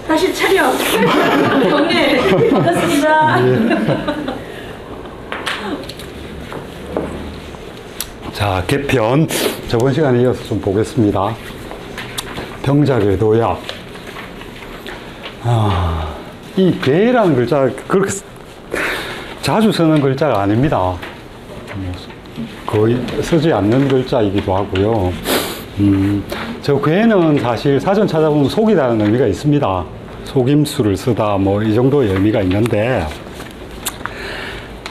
다시 차려. 경례 반갑습니다. 자, 개편 저번 시간에 이어서 좀 보겠습니다. 병자궤도야. 이 괴라는 글자 그렇게 자주 쓰는 글자가 아닙니다. 거의 쓰지 않는 글자이기도 하고요. 저 괴는 사실 사전 찾아보면 속이다는 의미가 있습니다. 속임수를 쓰다 뭐 이 정도의 의미가 있는데,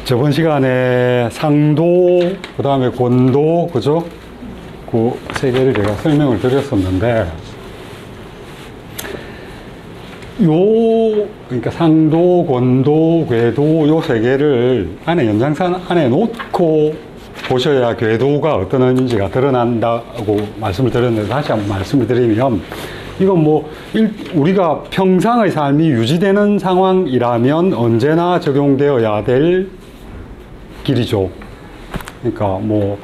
저번 시간에 상도, 그 다음에 권도, 그죠? 그 세 개를 제가 설명을 드렸었는데, 그러니까 상도, 권도, 궤도, 요 세 개를 연장선 안에 놓고 보셔야 궤도가 어떤 의미인지가 드러난다고 말씀을 드렸는데, 다시 한번 말씀을 드리면, 이건 뭐, 우리가 평상의 삶이 유지되는 상황이라면 언제나 적용되어야 될 길이죠. 그러니까 뭐,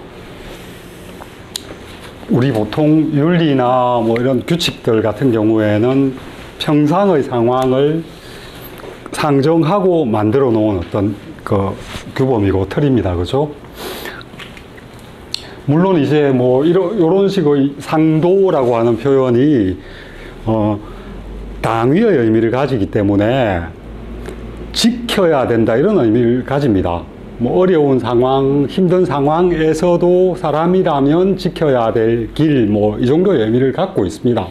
우리 보통 윤리나 뭐 이런 규칙들 같은 경우에는 평상의 상황을 상정하고 만들어 놓은 어떤 그 규범이고 틀입니다. 그죠? 물론 이제 뭐 이런 식의 상도라고 하는 표현이 당위의 의미를 가지기 때문에 지켜야 된다 이런 의미를 가집니다. 뭐 어려운 상황, 힘든 상황에서도 사람이라면 지켜야 될 길, 뭐 이 정도의 의미를 갖고 있습니다.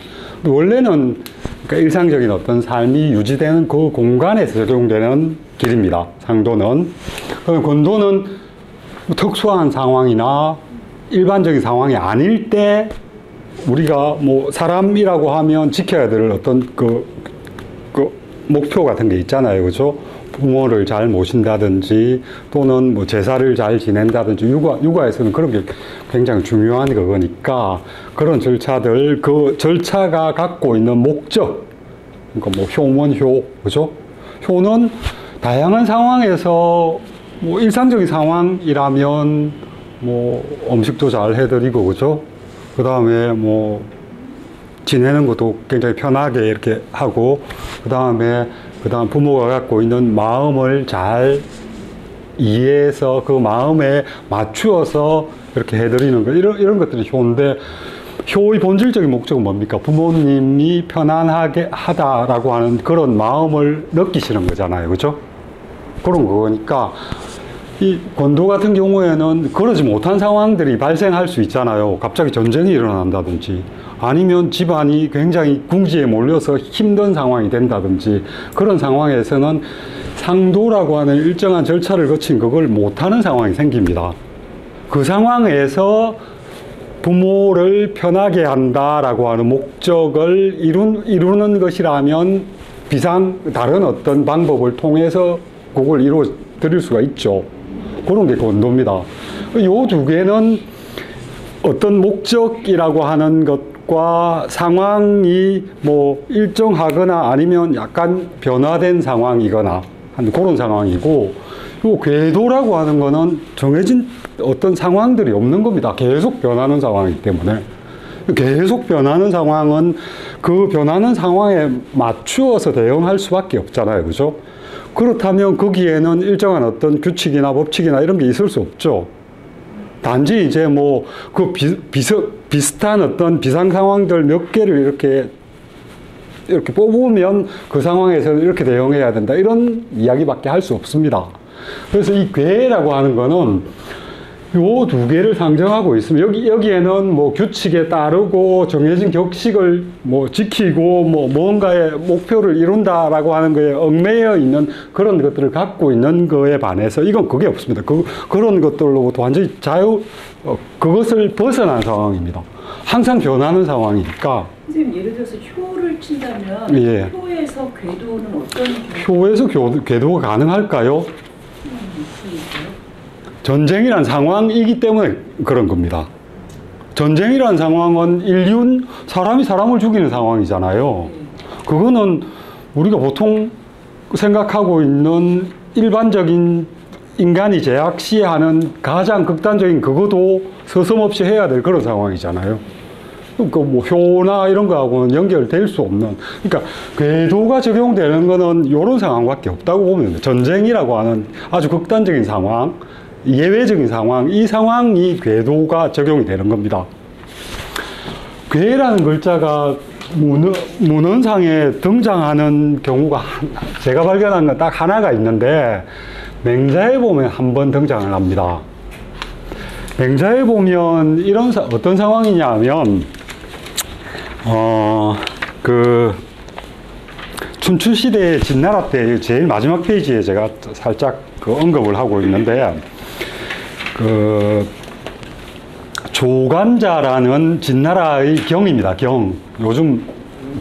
원래는 그러니까 일상적인 어떤 삶이 유지되는 그 공간에서 적용되는 길입니다. 상도는. 권도는 특수한 상황이나 일반적인 상황이 아닐 때 우리가 뭐 사람이라고 하면 지켜야 될 어떤 그 목표 같은 게 있잖아요. 그죠? 부모를 잘 모신다든지 또는 뭐 제사를 잘 지낸다든지 육아에서는 그런 게 굉장히 중요한 거니까 그런 절차들, 그 절차가 갖고 있는 목적, 그러니까 뭐 효문효, 그죠? 효는 다양한 상황에서 뭐 일상적인 상황이라면 뭐 음식도 잘 해드리고, 그죠? 그 다음에 뭐 지내는 것도 굉장히 편하게 이렇게 하고, 그 다음 부모가 갖고 있는 마음을 잘 이해해서 그 마음에 맞추어서 이렇게 해드리는 것, 이런 것들이 효인데, 효의 본질적인 목적은 뭡니까? 부모님이 편안하게 하다라고 하는 그런 마음을 느끼시는 거잖아요. 그죠? 그런 거니까, 이 권도 같은 경우에는 그러지 못한 상황들이 발생할 수 있잖아요. 갑자기 전쟁이 일어난다든지, 아니면 집안이 굉장히 궁지에 몰려서 힘든 상황이 된다든지, 그런 상황에서는 상도라고 하는 일정한 절차를 거친 그걸 못하는 상황이 생깁니다. 그 상황에서 부모를 편하게 한다라고 하는 목적을 이루는 것이라면 다른 어떤 방법을 통해서 그걸 이루어 드릴 수가 있죠. 그런 게 권도입니다. 요 두 개는 어떤 목적이라고 하는 것과 상황이 뭐 일정하거나 아니면 약간 변화된 상황이거나 한 그런 상황이고, 요 궤도라고 하는 거는 정해진 어떤 상황들이 없는 겁니다. 계속 변하는 상황이기 때문에. 계속 변하는 상황은 그 변하는 상황에 맞추어서 대응할 수밖에 없잖아요. 그죠? 그렇다면 거기에는 일정한 어떤 규칙이나 법칙이나 이런 게 있을 수 없죠. 단지 이제 뭐 그 비슷한 어떤 비상 상황들 몇 개를 이렇게 뽑으면 그 상황에서 이렇게 대응해야 된다, 이런 이야기밖에 할 수 없습니다. 그래서 이 궤라고 하는 거는 요 두 개를 상정하고 있으면, 여기에는 뭐 규칙에 따르고 정해진 격식을 뭐 지키고 뭐 뭔가의 목표를 이룬다라고 하는 거에 얽매여 있는 그런 것들을 갖고 있는 거에 반해서 이건 그게 없습니다. 그런 것들로부터 완전히 그것을 벗어난 상황입니다. 항상 변하는 상황이니까. 선생님, 예를 들어서 효를 친다면, 예. 효에서 궤도는 어떤 효에서 궤도가 가능할까요? 전쟁이란 상황이기 때문에 그런 겁니다. 전쟁이란 상황은 사람이 사람을 죽이는 상황이잖아요. 그거는 우리가 보통 생각하고 있는 일반적인 인간이 제약시하는 가장 극단적인 그것도 서슴없이 해야 될 그런 상황이잖아요. 그 뭐 효나 이런 거하고는 연결될 수 없는, 그러니까 궤도가 적용되는 거는 이런 상황밖에 없다고 보면 돼요. 전쟁이라고 하는 아주 극단적인 상황, 예외적인 상황, 이 상황이 궤도가 적용이 되는 겁니다. 궤라는 글자가 문헌상에 등장하는 경우가 제가 발견한 건 딱 하나가 있는데, 맹자에 보면 한 번 등장을 합니다. 맹자에 보면 이런 어떤 상황이냐 하면, 춘추시대의 진나라 때 제일 마지막 페이지에 제가 살짝 언급을 하고 있는데, 조간자라는 진나라의 경입니다. 경. 요즘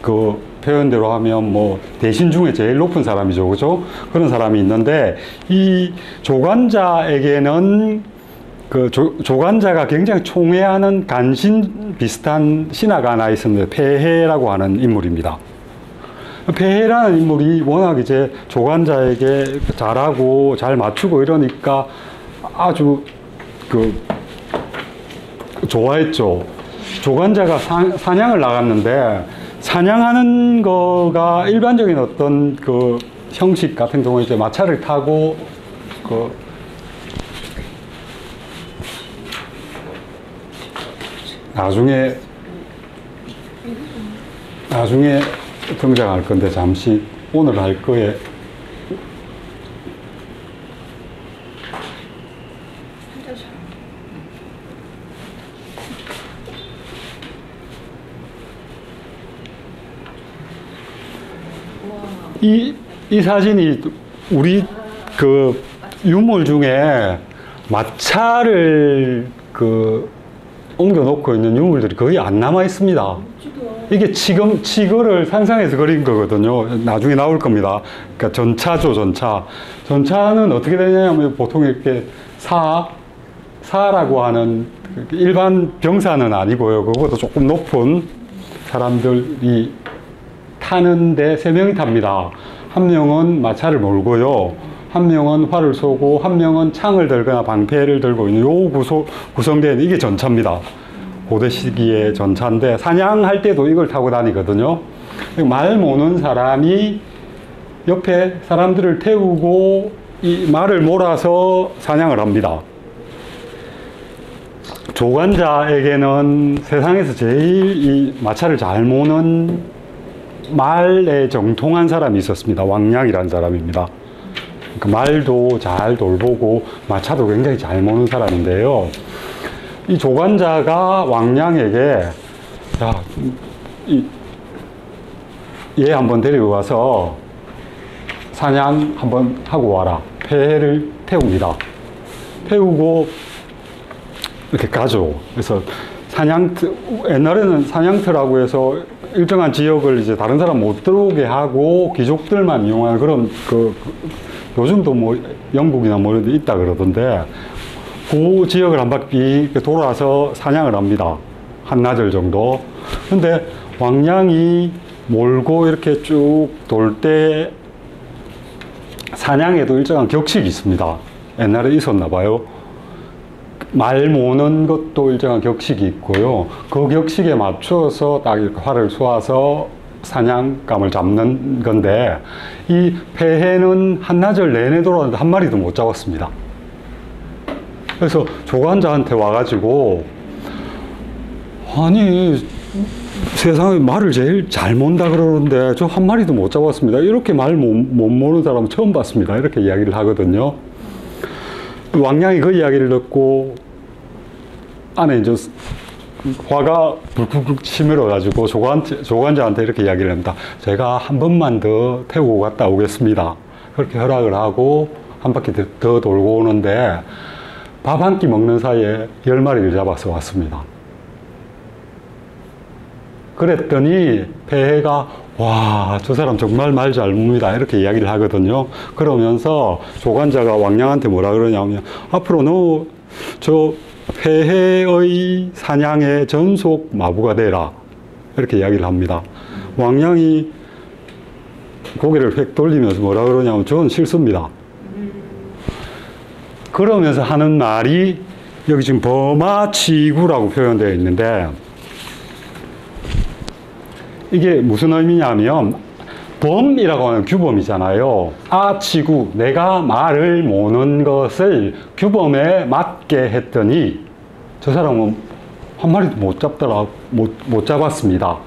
그 표현대로 하면 뭐 대신 중에 제일 높은 사람이죠. 그죠? 그런 사람이 있는데, 이 조간자에게는 조간자가 굉장히 총애하는 간신 비슷한 신하가 하나 있었는데, 폐해라고 하는 인물입니다. 폐해라는 인물이 워낙 이제 조간자에게 잘하고 잘 맞추고 이러니까 아주 좋아했죠. 조간자가 사냥을 나갔는데, 사냥하는 거가 일반적인 어떤 그 형식 같은 경우에 이제 마차를 타고 나중에 등장할 건데, 잠시 오늘 할 거에 이 사진이 우리 그 유물 중에 마차를 옮겨 놓고 있는 유물들이 거의 안 남아 있습니다. 이게 지금 치거를 상상해서 그린 거거든요. 나중에 나올 겁니다. 그러니까 전차죠, 전차. 전차는 어떻게 되냐면 보통 이렇게 사라고 하는 일반 병사는 아니고요. 그거보다 조금 높은 사람들이 타는데 세 명이 탑니다. 한 명은 마차를 몰고요. 한 명은 활을 쏘고, 한 명은 창을 들거나 방패를 들고 있는 요 구성된 이게 전차입니다. 고대 시기의 전차인데, 사냥할 때도 이걸 타고 다니거든요. 말 모는 사람이 옆에 사람들을 태우고 이 말을 몰아서 사냥을 합니다. 조간자에게는 세상에서 제일 이 마차를 잘 모는 말에 정통한 사람이 있었습니다. 왕량이라는 사람입니다. 말도 잘 돌보고 마차도 굉장히 잘 모는 사람인데요. 이 조간자가 왕량에게 얘 한번 데리고 가서 사냥 한번 하고 와라. 폐해를 태웁니다. 태우고 이렇게 가죠. 그래서 옛날에는 사냥터라고 해서 일정한 지역을 이제 다른 사람 못 들어오게 하고 귀족들만 이용하는 그런 요즘도 뭐 영국이나 뭐 이런 데 있다 그러던데, 그 지역을 한 바퀴 돌아서 사냥을 합니다. 한나절 정도. 근데 왕량이 몰고 이렇게 쭉 돌 때 사냥에도 일정한 격식이 있습니다. 옛날에 있었나 봐요. 말 모는 것도 일정한 격식이 있고요. 그 격식에 맞춰서 딱 이렇게 활을 쏘아서 사냥감을 잡는 건데, 이 폐해는 한나절 내내 돌아왔는데 한 마리도 못 잡았습니다. 그래서 조간자한테 와가지고, 아니 세상에 말을 제일 잘 몬다 그러는데 저 한 마리도 못 잡았습니다. 이렇게 말 못 모는 사람은 처음 봤습니다. 이렇게 이야기를 하거든요. 왕량이 그 이야기를 듣고 안에 이제 화가 불쑥 치밀어가지고 조간자한테 이렇게 이야기를 합니다. 제가 한 번만 더 태우고 갔다 오겠습니다. 그렇게 허락을 하고 한 바퀴 더 돌고 오는데, 밥 한 끼 먹는 사이에 10마리를 잡아서 왔습니다. 그랬더니 폐해가 와, 저 사람 정말 말 잘 뭅니다. 이렇게 이야기를 하거든요. 그러면서 조간자가 왕량한테 뭐라 그러냐면, 앞으로 너 저 폐해의 사냥의 전속 마부가 되라. 이렇게 이야기를 합니다. 왕량이 고개를 획 돌리면서 뭐라 그러냐면, 저는 실수입니다. 그러면서 하는 말이 여기 지금 범아치구라고 표현되어 있는데, 이게 무슨 의미냐면 범이라고 하는 규범이잖아요. 아치구 내가 말을 모는 것을 규범에 맞게 했더니 저 사람은 한 마리도 못 잡더라, 못 잡았습니다.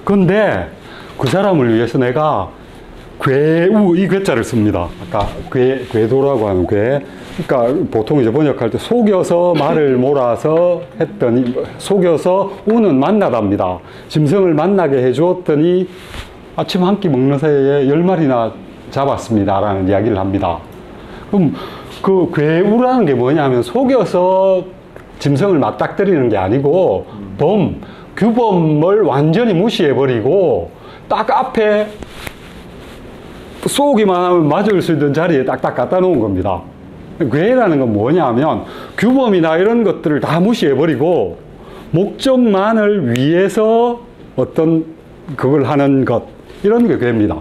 근데 그 사람을 위해서 내가 괴우 이 괴자를 씁니다. 아까 괴도라고 하는 괴. 그러니까 보통 이제 번역할 때 속여서 말을 몰아서 했더니 속여서 우는 만나답니다. 짐승을 만나게 해주었더니 아침 한 끼 먹는 사이에 10마리나 잡았습니다라는 이야기를 합니다. 그럼 그 괴우라는 게 뭐냐면 속여서 짐승을 맞닥뜨리는 게 아니고 규범을 완전히 무시해버리고 딱 앞에 쏘기만 하면 맞을 수 있는 자리에 딱딱 갖다 놓은 겁니다. 괴라는 건 뭐냐면 규범이나 이런 것들을 다 무시해버리고 목적만을 위해서 어떤 그걸 하는 것, 이런 게 괴입니다.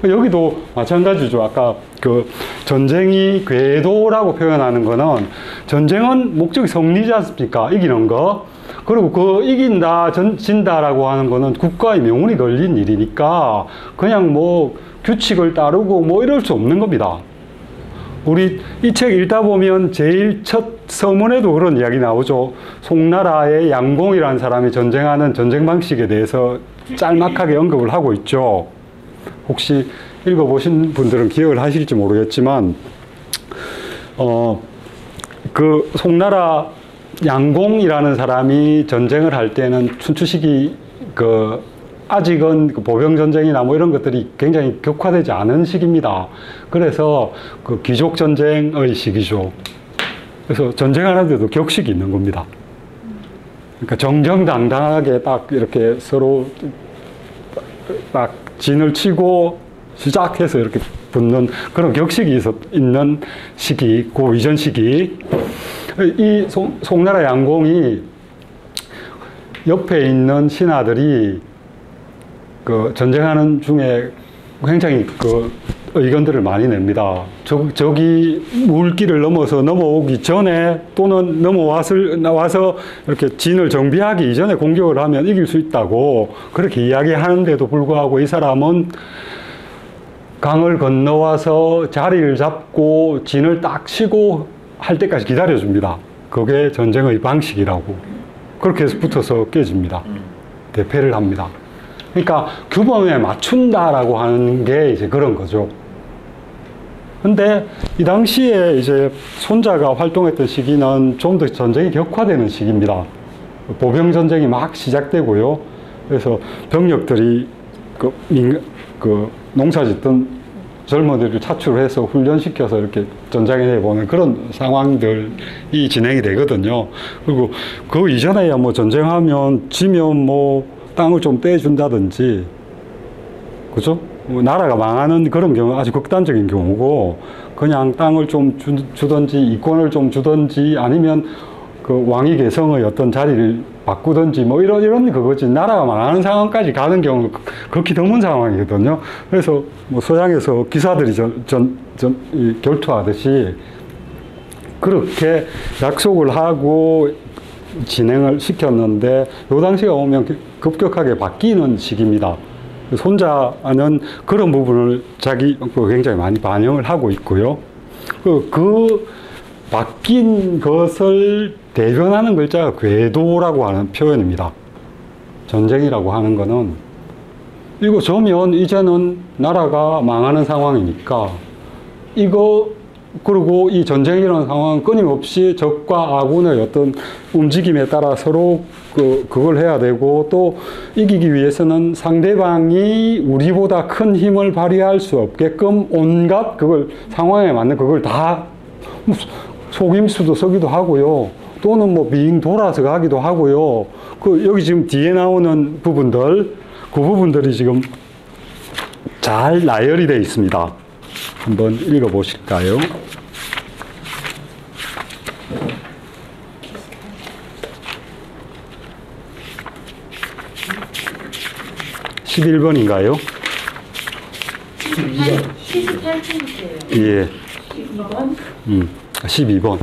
여기도 마찬가지죠. 아까 그 전쟁이 궤도라고 표현하는 거는 전쟁은 목적이 성리지 않습니까? 이기는 거. 그리고 그 이긴다, 진다라고 하는 거는 국가의 명운이 걸린 일이니까 그냥 뭐 규칙을 따르고 뭐 이럴 수 없는 겁니다. 우리 이 책 읽다 보면 제일 첫 서문에도 그런 이야기 나오죠. 송나라의 양공이라는 사람이 전쟁하는 전쟁 방식에 대해서 짤막하게 언급을 하고 있죠. 혹시 읽어보신 분들은 기억을 하실지 모르겠지만, 그 송나라 양공이라는 사람이 전쟁을 할 때는 춘추시기 아직은 그 보병 전쟁이나 뭐 이런 것들이 굉장히 격화되지 않은 시기입니다. 그래서 그 귀족 전쟁의 시기죠. 그래서 전쟁하는데도 격식이 있는 겁니다. 그러니까 정정당당하게 딱 이렇게 서로 딱 진을 치고 시작해서 이렇게 붙는 그런 격식이 있는 시기, 그 이전 시기. 이 송나라 양공이 옆에 있는 신하들이 그 전쟁하는 중에 굉장히 그 의견들을 많이 냅니다. 저기 물길을 넘어서 넘어오기 전에 또는 나와서 이렇게 진을 정비하기 이전에 공격을 하면 이길 수 있다고 그렇게 이야기하는데도 불구하고 이 사람은 강을 건너와서 자리를 잡고 진을 딱 치고 할 때까지 기다려줍니다. 그게 전쟁의 방식이라고. 그렇게 해서 붙어서 깨집니다. 대패를 합니다. 그러니까 규범에 맞춘다라고 하는 게 이제 그런 거죠. 근데 이 당시에 이제 손자가 활동했던 시기는 좀 더 전쟁이 격화되는 시기입니다. 보병 전쟁이 막 시작되고요. 그래서 병력들이 그 농사 짓던 젊은이들을 차출해서 훈련시켜서 이렇게 전장에 내보는 그런 상황들이 진행이 되거든요. 그리고 그 이전에야 뭐 전쟁하면 지면 뭐 땅을 좀 떼준다든지, 그죠? 나라가 망하는 그런 경우 아주 극단적인 경우고, 그냥 땅을 좀 주든지 이권을 좀 주든지 아니면 그 왕위 계성의 어떤 자리를 바꾸든지 뭐 이런 그거지. 나라가 망하는 상황까지 가는 경우 극히 드문 상황이거든요. 그래서 뭐 서양에서 기사들이 결투하듯이 그렇게 약속을 하고 진행을 시켰는데, 요 당시가 오면 급격하게 바뀌는 시기입니다. 손자는 그런 부분을 굉장히 많이 반영을 하고 있고요. 그 바뀐 것을 대변하는 글자가 궤도라고 하는 표현입니다. 전쟁이라고 하는 거는 이거 저면 이제는 나라가 망하는 상황이니까 그리고 이 전쟁이라는 상황은 끊임없이 적과 아군의 어떤 움직임에 따라 서로 그걸 해야 되고, 또 이기기 위해서는 상대방이 우리보다 큰 힘을 발휘할 수 없게끔 온갖 상황에 맞는 그걸 다 속임수도 서기도 하고요. 또는 뭐 빙 돌아서 가기도 하고요. 여기 지금 뒤에 나오는 부분들, 그 부분들이 지금 잘 나열이 되어 있습니다. 한번 읽어보실까요? (11번인가요) 78페이지예요. 예. 12번. 12번.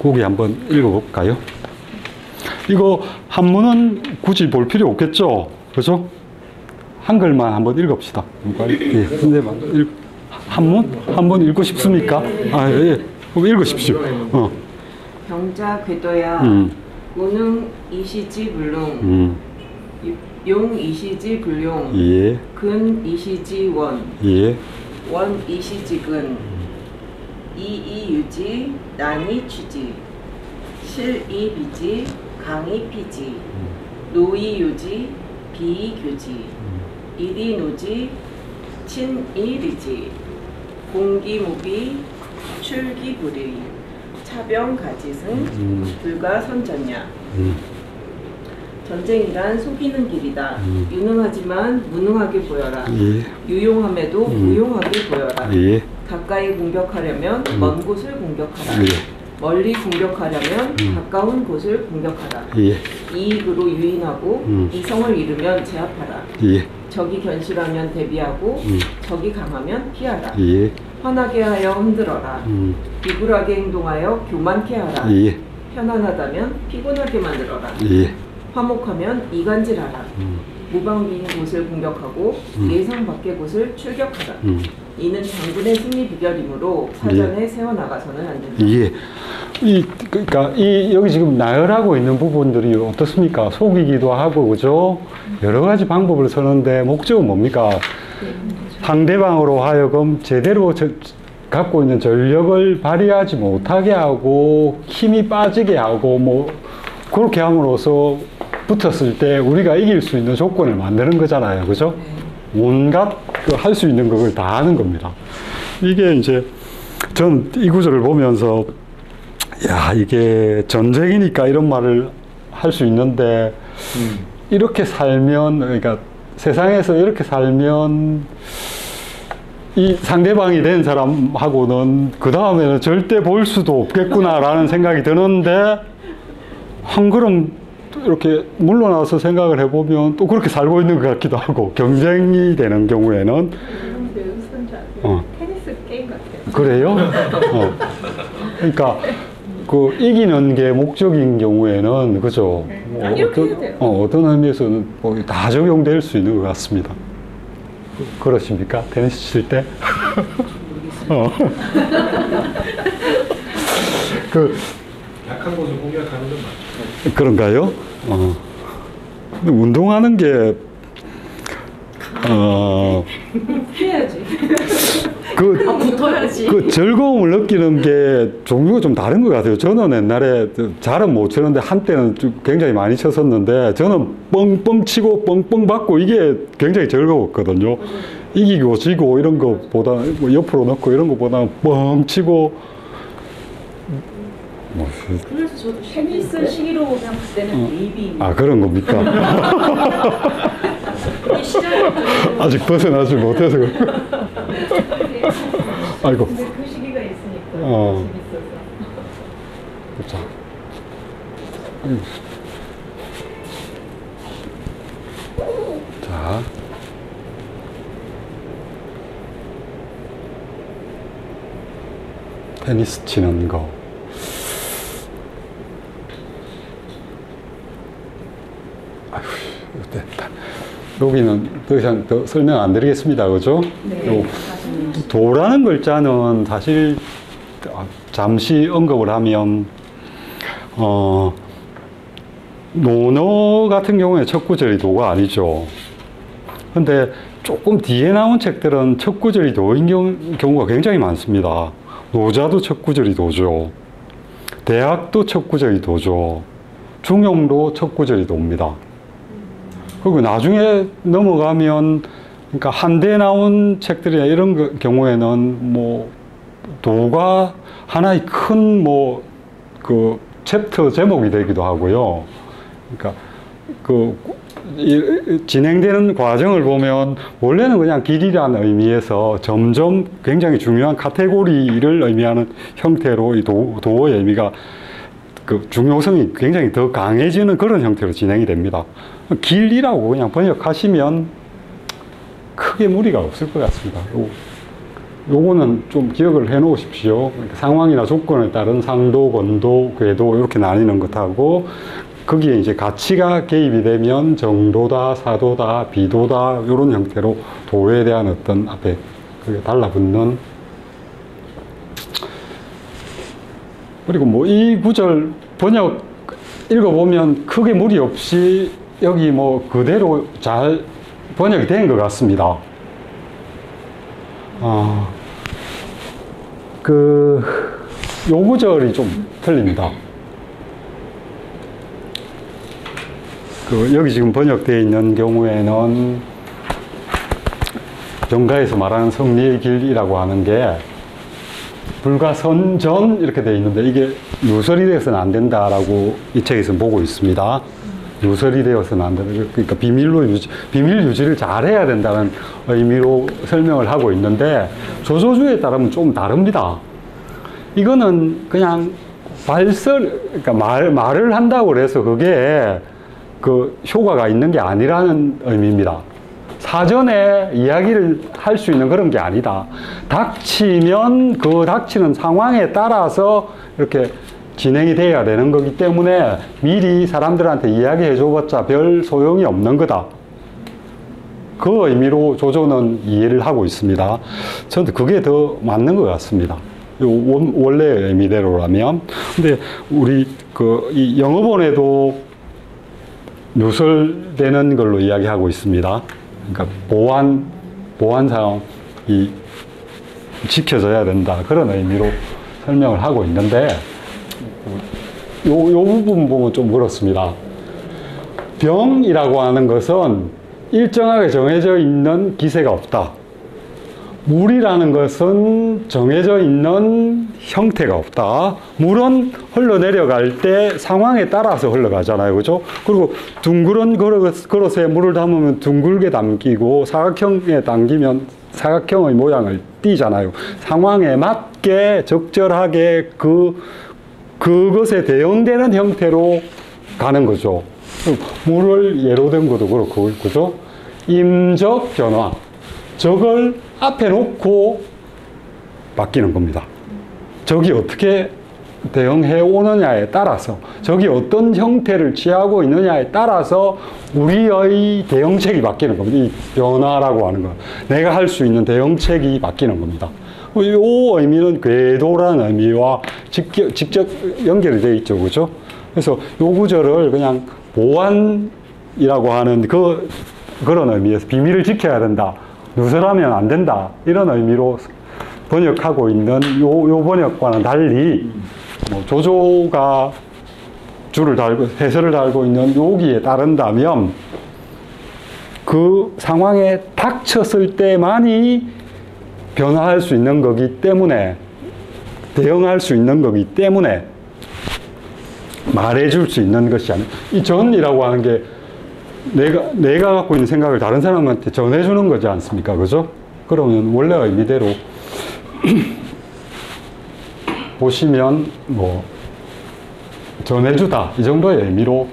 거기 한번 읽어볼까요? 이거 한문은 굳이 볼 필요 없겠죠? 그죠? 한글만 한번 읽읍시다. 예, 선생님, 한번 읽고 싶습니까? 아, 예. 그럼 읽으십시오. 경자 궤도야 우능 이시지 불능 용 이시지 불용 예. 근 이시지 원 예. 원 이시지 근 이이 유지 난이 취지 실이 비지 강이 피지 노이 유지 비이 교지 이리 노지 친이 리지 공기 무비 출기 불의 차병 가지승 불가 선전야 전쟁이란 속이는 길이다. 유능하지만 무능하게 보여라. 예. 유용함에도 무용하게 보여라. 예. 가까이 공격하려면 먼 곳을 공격하라. 예. 멀리 공격하려면 가까운 곳을 공격하라. 예. 이익으로 유인하고 이성을 잃으면 제압하라. 예. 적이 견실하면 대비하고 적이 강하면 피하라. 예. 화나게 하여 흔들어라. 비굴하게 행동하여 교만케 하라. 예. 편안하다면 피곤하게 만들어라. 예. 화목하면 이간질하라. 무방비인 곳을 공격하고 예상 밖의 곳을 출격하라. 이는 장군의 승리 비결이므로 사전에 세워나가서는 안 된다. 예. 그러니까 여기 지금 나열하고 있는 부분들이 어떻습니까? 속이기도 하고, 그죠? 여러 가지 방법을 쓰는데 목적은 뭡니까? 상대방으로 하여금 제대로 갖고 있는 전력을 발휘하지 못하게 하고 힘이 빠지게 하고 뭐 그렇게 함으로써 붙었을 때 우리가 이길 수 있는 조건을 만드는 거잖아요. 그죠? 온갖 할 수 있는 걸 다 하는 겁니다. 이게 이제 전 이 구절을 보면서 야, 이게 전쟁이니까 이런 말을 할 수 있는데 이렇게 살면, 그러니까 세상에서 이렇게 살면 이 상대방이 된 사람하고는 그 다음에는 절대 볼 수도 없겠구나라는 생각이 드는데 한 걸음 이렇게 물러나서 생각을 해보면 또 그렇게 살고 있는 것 같기도 하고, 경쟁이 되는 경우에는 테니스 게임 같아요. 그래요? 그러니까 그 이기는 게 목적인 경우에는 그죠? 어떤 의미에서는 뭐 다 적용될 수 있는 것 같습니다. 그러십니까? 테니스 칠 때? 약한 곳을 공격하는 건 맞죠. 그런가요? 근데 운동하는 게 피해야지. 붙어야지. 그 즐거움을 느끼는 게 종류가 좀 다른 것 같아요. 저는 옛날에 잘은 못 치는데 한때는 굉장히 많이 쳤었는데 저는 뻥뻥 치고 뻥뻥 받고 이게 굉장히 즐거웠거든요. 이기고 지고 이런 것보다 뭐 옆으로 넣고 이런 것보다 뻥 치고 그래서 저도 테니스 시기로 보면 그때는 베이비. 아, 그런 겁니까? 아직 벗어나지 못해서. 아이고. 근데 그 시기가 있으니까 재밌어서. 자. 자. 테니스 치는 거. 아휴, 됐다. 여기는 더 이상 더 설명 안 드리겠습니다. 그죠? 네. 도라는 글자는 사실 잠시 언급을 하면 논어 같은 경우에 첫 구절이 도가 아니죠. 근데 조금 뒤에 나온 책들은 첫 구절이 도인 경우가 굉장히 많습니다. 노자도 첫 구절이 도죠. 대학도 첫 구절이 도죠. 중용도 첫 구절이 도입니다. 그리고 나중에 넘어가면, 그러니까 한대 나온 책들이나 이런 경우에는 뭐 도가 하나의 큰 뭐 그 챕터 제목이 되기도 하고요. 그러니까 그 진행되는 과정을 보면 원래는 그냥 길이라는 의미에서 점점 굉장히 중요한 카테고리를 의미하는 형태로 이 도어의 의미가 그 중요성이 굉장히 더 강해지는 그런 형태로 진행이 됩니다. 길이라고 그냥 번역하시면 크게 무리가 없을 것 같습니다. 요거는 좀 기억을 해 놓으십시오. 상황이나 조건에 따른 상도, 건도, 궤도 이렇게 나뉘는 것하고 거기에 이제 가치가 개입이 되면 정도다, 사도다, 비도다 이런 형태로 도에 대한 어떤 앞에 그게 달라붙는. 그리고 뭐 이 구절 번역 읽어보면 크게 무리 없이 여기 뭐 그대로 잘 번역이 된 것 같습니다. 요 구절이 좀 틀립니다. 여기 지금 번역되어 있는 경우에는 정가에서 말하는 성리의 길이라고 하는 게 불가선전 이렇게 되어 있는데 이게 유설이 되어서는 안 된다라고 이 책에서 보고 있습니다. 유설이 되어서는 안 된다. 그러니까 비밀 유지를 잘 해야 된다는 의미로 설명을 하고 있는데 조조주에 따르면 좀 다릅니다. 이거는 그냥 그러니까 말을 한다고 해서 그게 그 효과가 있는 게 아니라는 의미입니다. 사전에 이야기를 할 수 있는 그런 게 아니다. 닥치면 그 닥치는 상황에 따라서 이렇게 진행이 돼야 되는 거기 때문에 미리 사람들한테 이야기해 줘봤자 별 소용이 없는 거다. 그 의미로 조조는 이해를 하고 있습니다. 저는 그게 더 맞는 것 같습니다. 원래의 의미대로라면. 근데 우리 이 영어본에도 누설되는 걸로 이야기하고 있습니다. 그러니까 보안 상황이 지켜져야 된다. 그런 의미로 설명을 하고 있는데, 요 부분 보면 좀 그렇습니다. 병이라고 하는 것은 일정하게 정해져 있는 기세가 없다. 물이라는 것은 정해져 있는 형태가 없다. 물은 흘러내려갈 때 상황에 따라서 흘러가잖아요. 그죠? 그리고 둥그런 그릇에 물을 담으면 둥글게 담기고 사각형에 담기면 사각형의 모양을 띠잖아요. 상황에 맞게 적절하게 그것에 대응되는 형태로 가는 거죠. 물을 예로 든 것도 그렇고, 그죠? 임적 변화. 적을 앞에 놓고 바뀌는 겁니다. 적이 어떻게 대응해 오느냐에 따라서, 적이 어떤 형태를 취하고 있느냐에 따라서 우리의 대응책이 바뀌는 겁니다. 이 변화라고 하는 건 내가 할 수 있는 대응책이 바뀌는 겁니다. 이 의미는 궤도라는 의미와 직접 연결이 되어 있죠. 그죠? 그래서 이 구절을 그냥 보안이라고 하는 그런 의미에서 비밀을 지켜야 된다. 누설하면 안 된다. 이런 의미로 번역하고 있는 요 번역과는 달리 조조가 해설을 달고 있는 여기에 따른다면 그 상황에 닥쳤을 때만이 변화할 수 있는 거기 때문에, 대응할 수 있는 거기 때문에 말해줄 수 있는 것이 아니에요. 이 전이라고 하는 게 내가 갖고 있는 생각을 다른 사람한테 전해주는 거지 않습니까? 그죠? 그러면 원래 의미대로 보시면 전해주다 이 정도의 의미로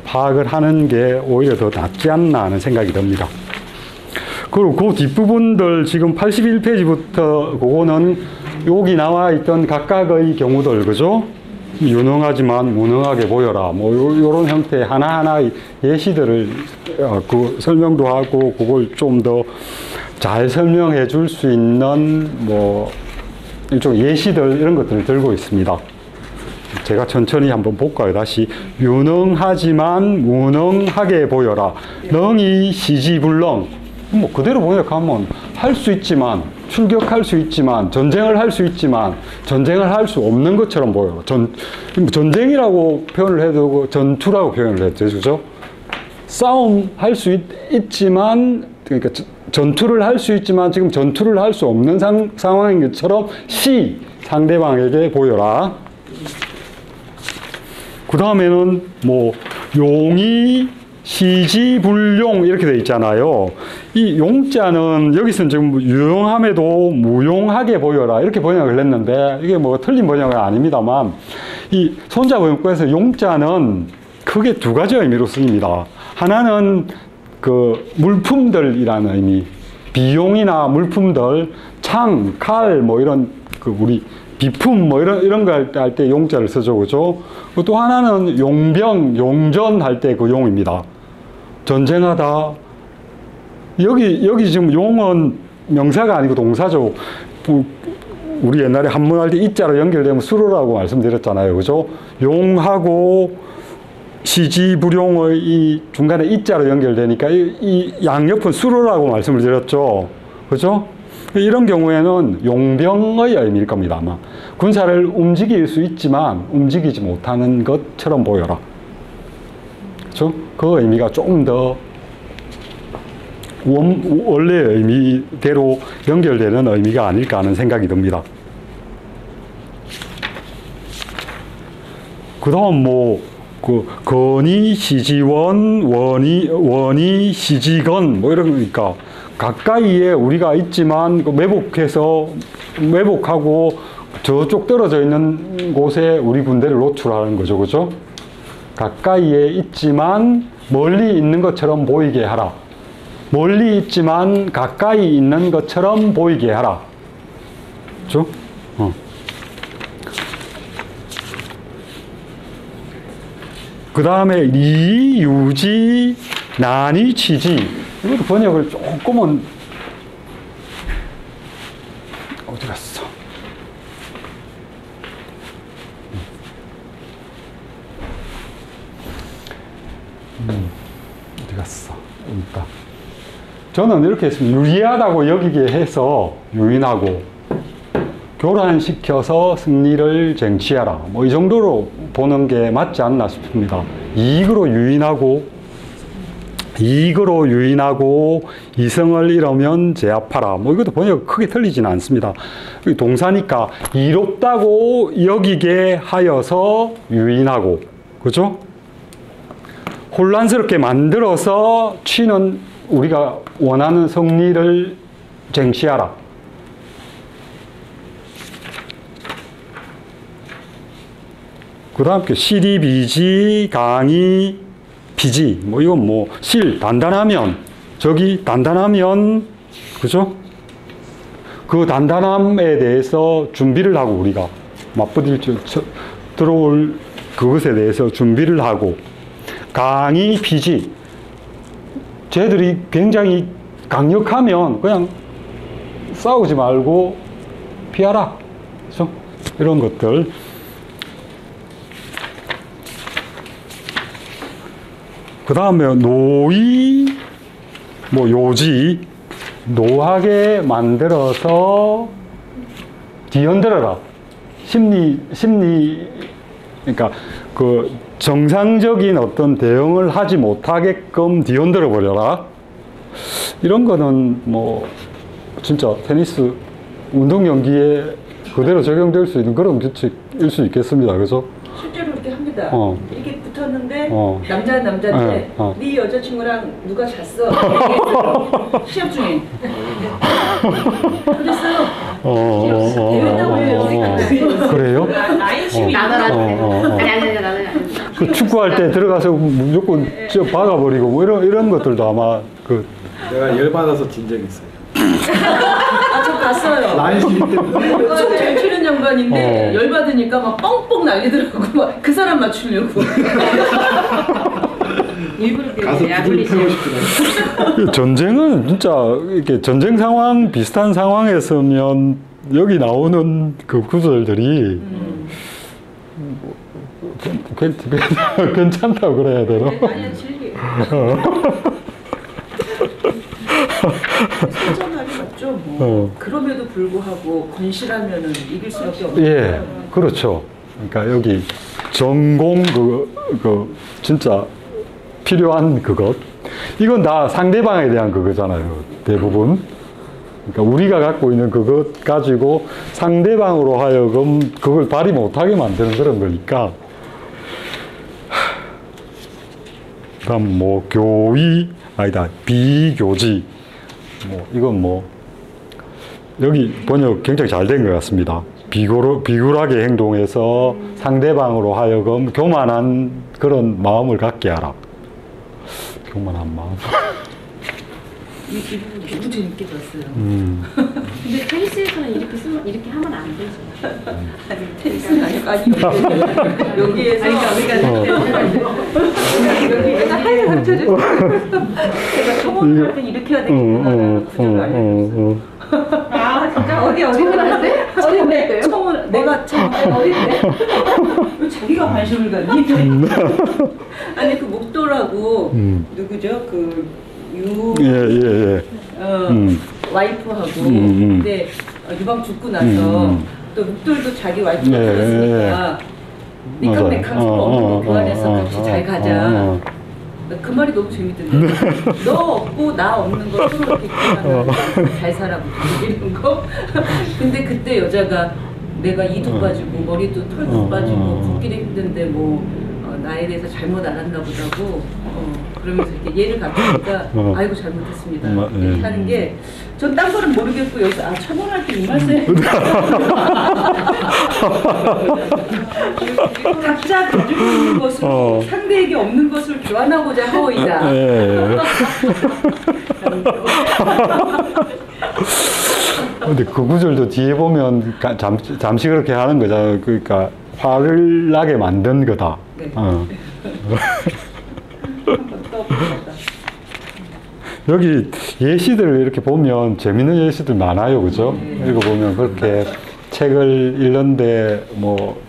파악을 하는 게 오히려 더 낫지 않나 하는 생각이 듭니다. 그리고 그 뒷부분들 지금 81페이지부터 그거는 여기 나와 있던 각각의 경우들, 그죠? 유능하지만 무능하게 보여라. 요런 형태의 하나하나의 예시들을 설명도 하고 그걸 좀 더 잘 설명해 줄 수 있는 일종 예시들 이런 것들을 들고 있습니다. 제가 천천히 한번 볼까요? 다시. 유능하지만 무능하게 보여라. 능이 시지불능. 그대로 번역하면 할 수 있지만, 출격할 수 있지만, 전쟁을 할 수 있지만, 전쟁을 할 수 없는 것처럼 보여요. 전쟁이라고 표현을 해도 전투라고 표현을 했죠. 그죠? 싸움 할 수 있지만, 그러니까 전투를 할 수 있지만, 지금 전투를 할 수 없는 상황인 것처럼 상대방에게 보여라. 그 다음에는 용이 시지불용 이렇게 돼 있잖아요. 이 용자는 여기서는 지금 유용함에도 무용하게 보여라 이렇게 번역을 했는데 이게 틀린 번역은 아닙니다만 이 손자번역본에서 용자는 크게 두 가지 의미로 쓰입니다. 하나는 물품들이라는 의미, 비용이나 물품들, 창, 칼 이런 우리 비품 뭐 이런 거 할 때 용자를 쓰죠, 그죠? 또 하나는 용병, 용전 할 때 그 용입니다. 전쟁하다. 여기 지금 용은 명사가 아니고 동사죠. 우리 옛날에 한문할 때 이자로 연결되면 수로라고 말씀드렸잖아요, 그죠? 용하고 시지불용의 이 중간에 이자로 연결되니까 이 양옆은 수로라고 말씀을 드렸죠, 그죠? 이런 경우에는 용병의 의미일 겁니다, 아마. 군사를 움직일 수 있지만 움직이지 못하는 것처럼 보여라. 그죠? 그 의미가 조금 더 원래의 의미대로 연결되는 의미가 아닐까 하는 생각이 듭니다. 그 다음 건이 시지원, 원이 시지건, 뭐 이런 거니까, 가까이에 우리가 있지만, 매복하고 저쪽 떨어져 있는 곳에 우리 군대를 노출하는 거죠, 그죠? 가까이에 있지만, 멀리 있는 것처럼 보이게 하라. 멀리 있지만, 가까이 있는 것처럼 보이게 하라. 그죠? 그 다음에 리, 유지, 난이, 치지. 이것도 번역을 조금은 어디 갔어? 어디 갔어? 여기 있다. 저는 이렇게 했습니다. 유리하다고 여기게 해서 유인하고 교란시켜서 승리를 쟁취하라. 뭐 이 정도로 보는 게 맞지 않나 싶습니다. 이익으로 유인하고 이성을 잃으면 제압하라. 뭐 이것도 번역 크게 틀리지는 않습니다. 동사니까 이롭다고 여기게 하여서 유인하고, 그죠? 혼란스럽게 만들어서 취는 우리가 원하는 승리를 쟁취하라. 그 다음 실이 비지, 강이 비지. 뭐 이건 단단하면, 저기 단단하면, 그죠? 그 단단함에 대해서 준비를 하고 우리가 들어올 그것에 대해서 준비를 하고, 강이 비지. 쟤들이 굉장히 강력하면 그냥 싸우지 말고 피하라. 그죠? 이런 것들. 그 다음에 노이, 요지, 노하게 만들어서 뒤흔들어라. 그러니까 그 정상적인 어떤 대응을 하지 못하게끔 뒤흔들어 버려라. 이런 거는 진짜 테니스 운동 경기에 그대로 적용될 수 있는 그런 규칙일 수 있겠습니다. 그래서 실제로 이렇게 합니다. 이렇게 붙었는데 남자는 남자인데 네 여자친구랑 누가 잤어? 시합 중에. 그랬어요. 그래요? 나는 그 축구할 때 들어가서 무조건 박아버리고 뭐 이런 것들도 아마 내가 열받아서 진 적 있어요. 저 봤어요. 라인 시기 때문에. 엄청 잘 치는 양반인데 열받으니까 막 뻥뻥 날리더라고. 막 그 사람 맞추려고. 일부러 가서 두들 패고 싶더라고요. 전쟁은 진짜 이렇게 전쟁 상황 비슷한 상황에서면 여기 나오는 그 구절들이 괜찮다고 그래야 되나? 아니야 즐겨. 사전하게 맞죠. 그럼에도 불구하고 건실하면은 이길 수밖에 없는. 예, 그렇죠. 그러니까 여기 전공 진짜 필요한 그것. 이건 다 상대방에 대한 그거잖아요. 대부분. 그러니까 우리가 갖고 있는 그것 가지고 상대방으로 하여금 그걸 발휘 못하게 만드는 그런 거니까. 그다음 교의 비교지. 이건 여기 번역 굉장히 잘 된 것 같습니다. 비굴하게 행동해서 상대방으로 하여금 교만한 그런 마음을 갖게 하라. 교만한 마음. 이 부분 너무 재밌게 봤어요. 근데 테니스에서는 이렇게 쓰면 이렇게 하면 안 되죠. 아니 테니스는 아니고 여기에서 여기에서 하이를 가르쳐 줬어요. 제가 초보를 할 때 이렇게 해야 되겠구나. 그걸 알려줬어요. 아 진짜 어디 초보한테? 어디인데? 처음 내가 어디인데? 왜 자기가 관심을 갖니? 아니 그 목도라고 누구죠? 예. 와이프하고 근데 유방 죽고 나서 또 목돌도 자기 와이프가 그랬으니까 니캉네캉 서로 없는 거 교환해서 같이 잘 가자. 그 말이 너무 재밌던데. 너 없고 나 없는 거 서로 이렇게 교환하면 잘 살아 이런 거. 근데 그때 여자가 내가 이도 빠지고 머리도 털도 빠지고 걷기도 힘든데 뭐 나에 대해서 잘못 알았나 보다고 그러면서 이렇게 얘를 갖추니까 아이고 잘못했습니다 이렇게 하는 게 전 딴 거는 모르겠고 여기서 아 처벌할 때 이 말씀 각자 가지고 있는 것으로 상대에게 없는 것을 교환하고자 하오이다. 근데 그 구절도 뒤에 보면 잠시 그렇게 하는 거잖아요. 그러니까 화를 나게 만든 거다. 네. 여기 예시들을 이렇게 보면 재밌는 예시들 많아요, 그죠? 읽어보면 그렇게 책을 읽는데 뭐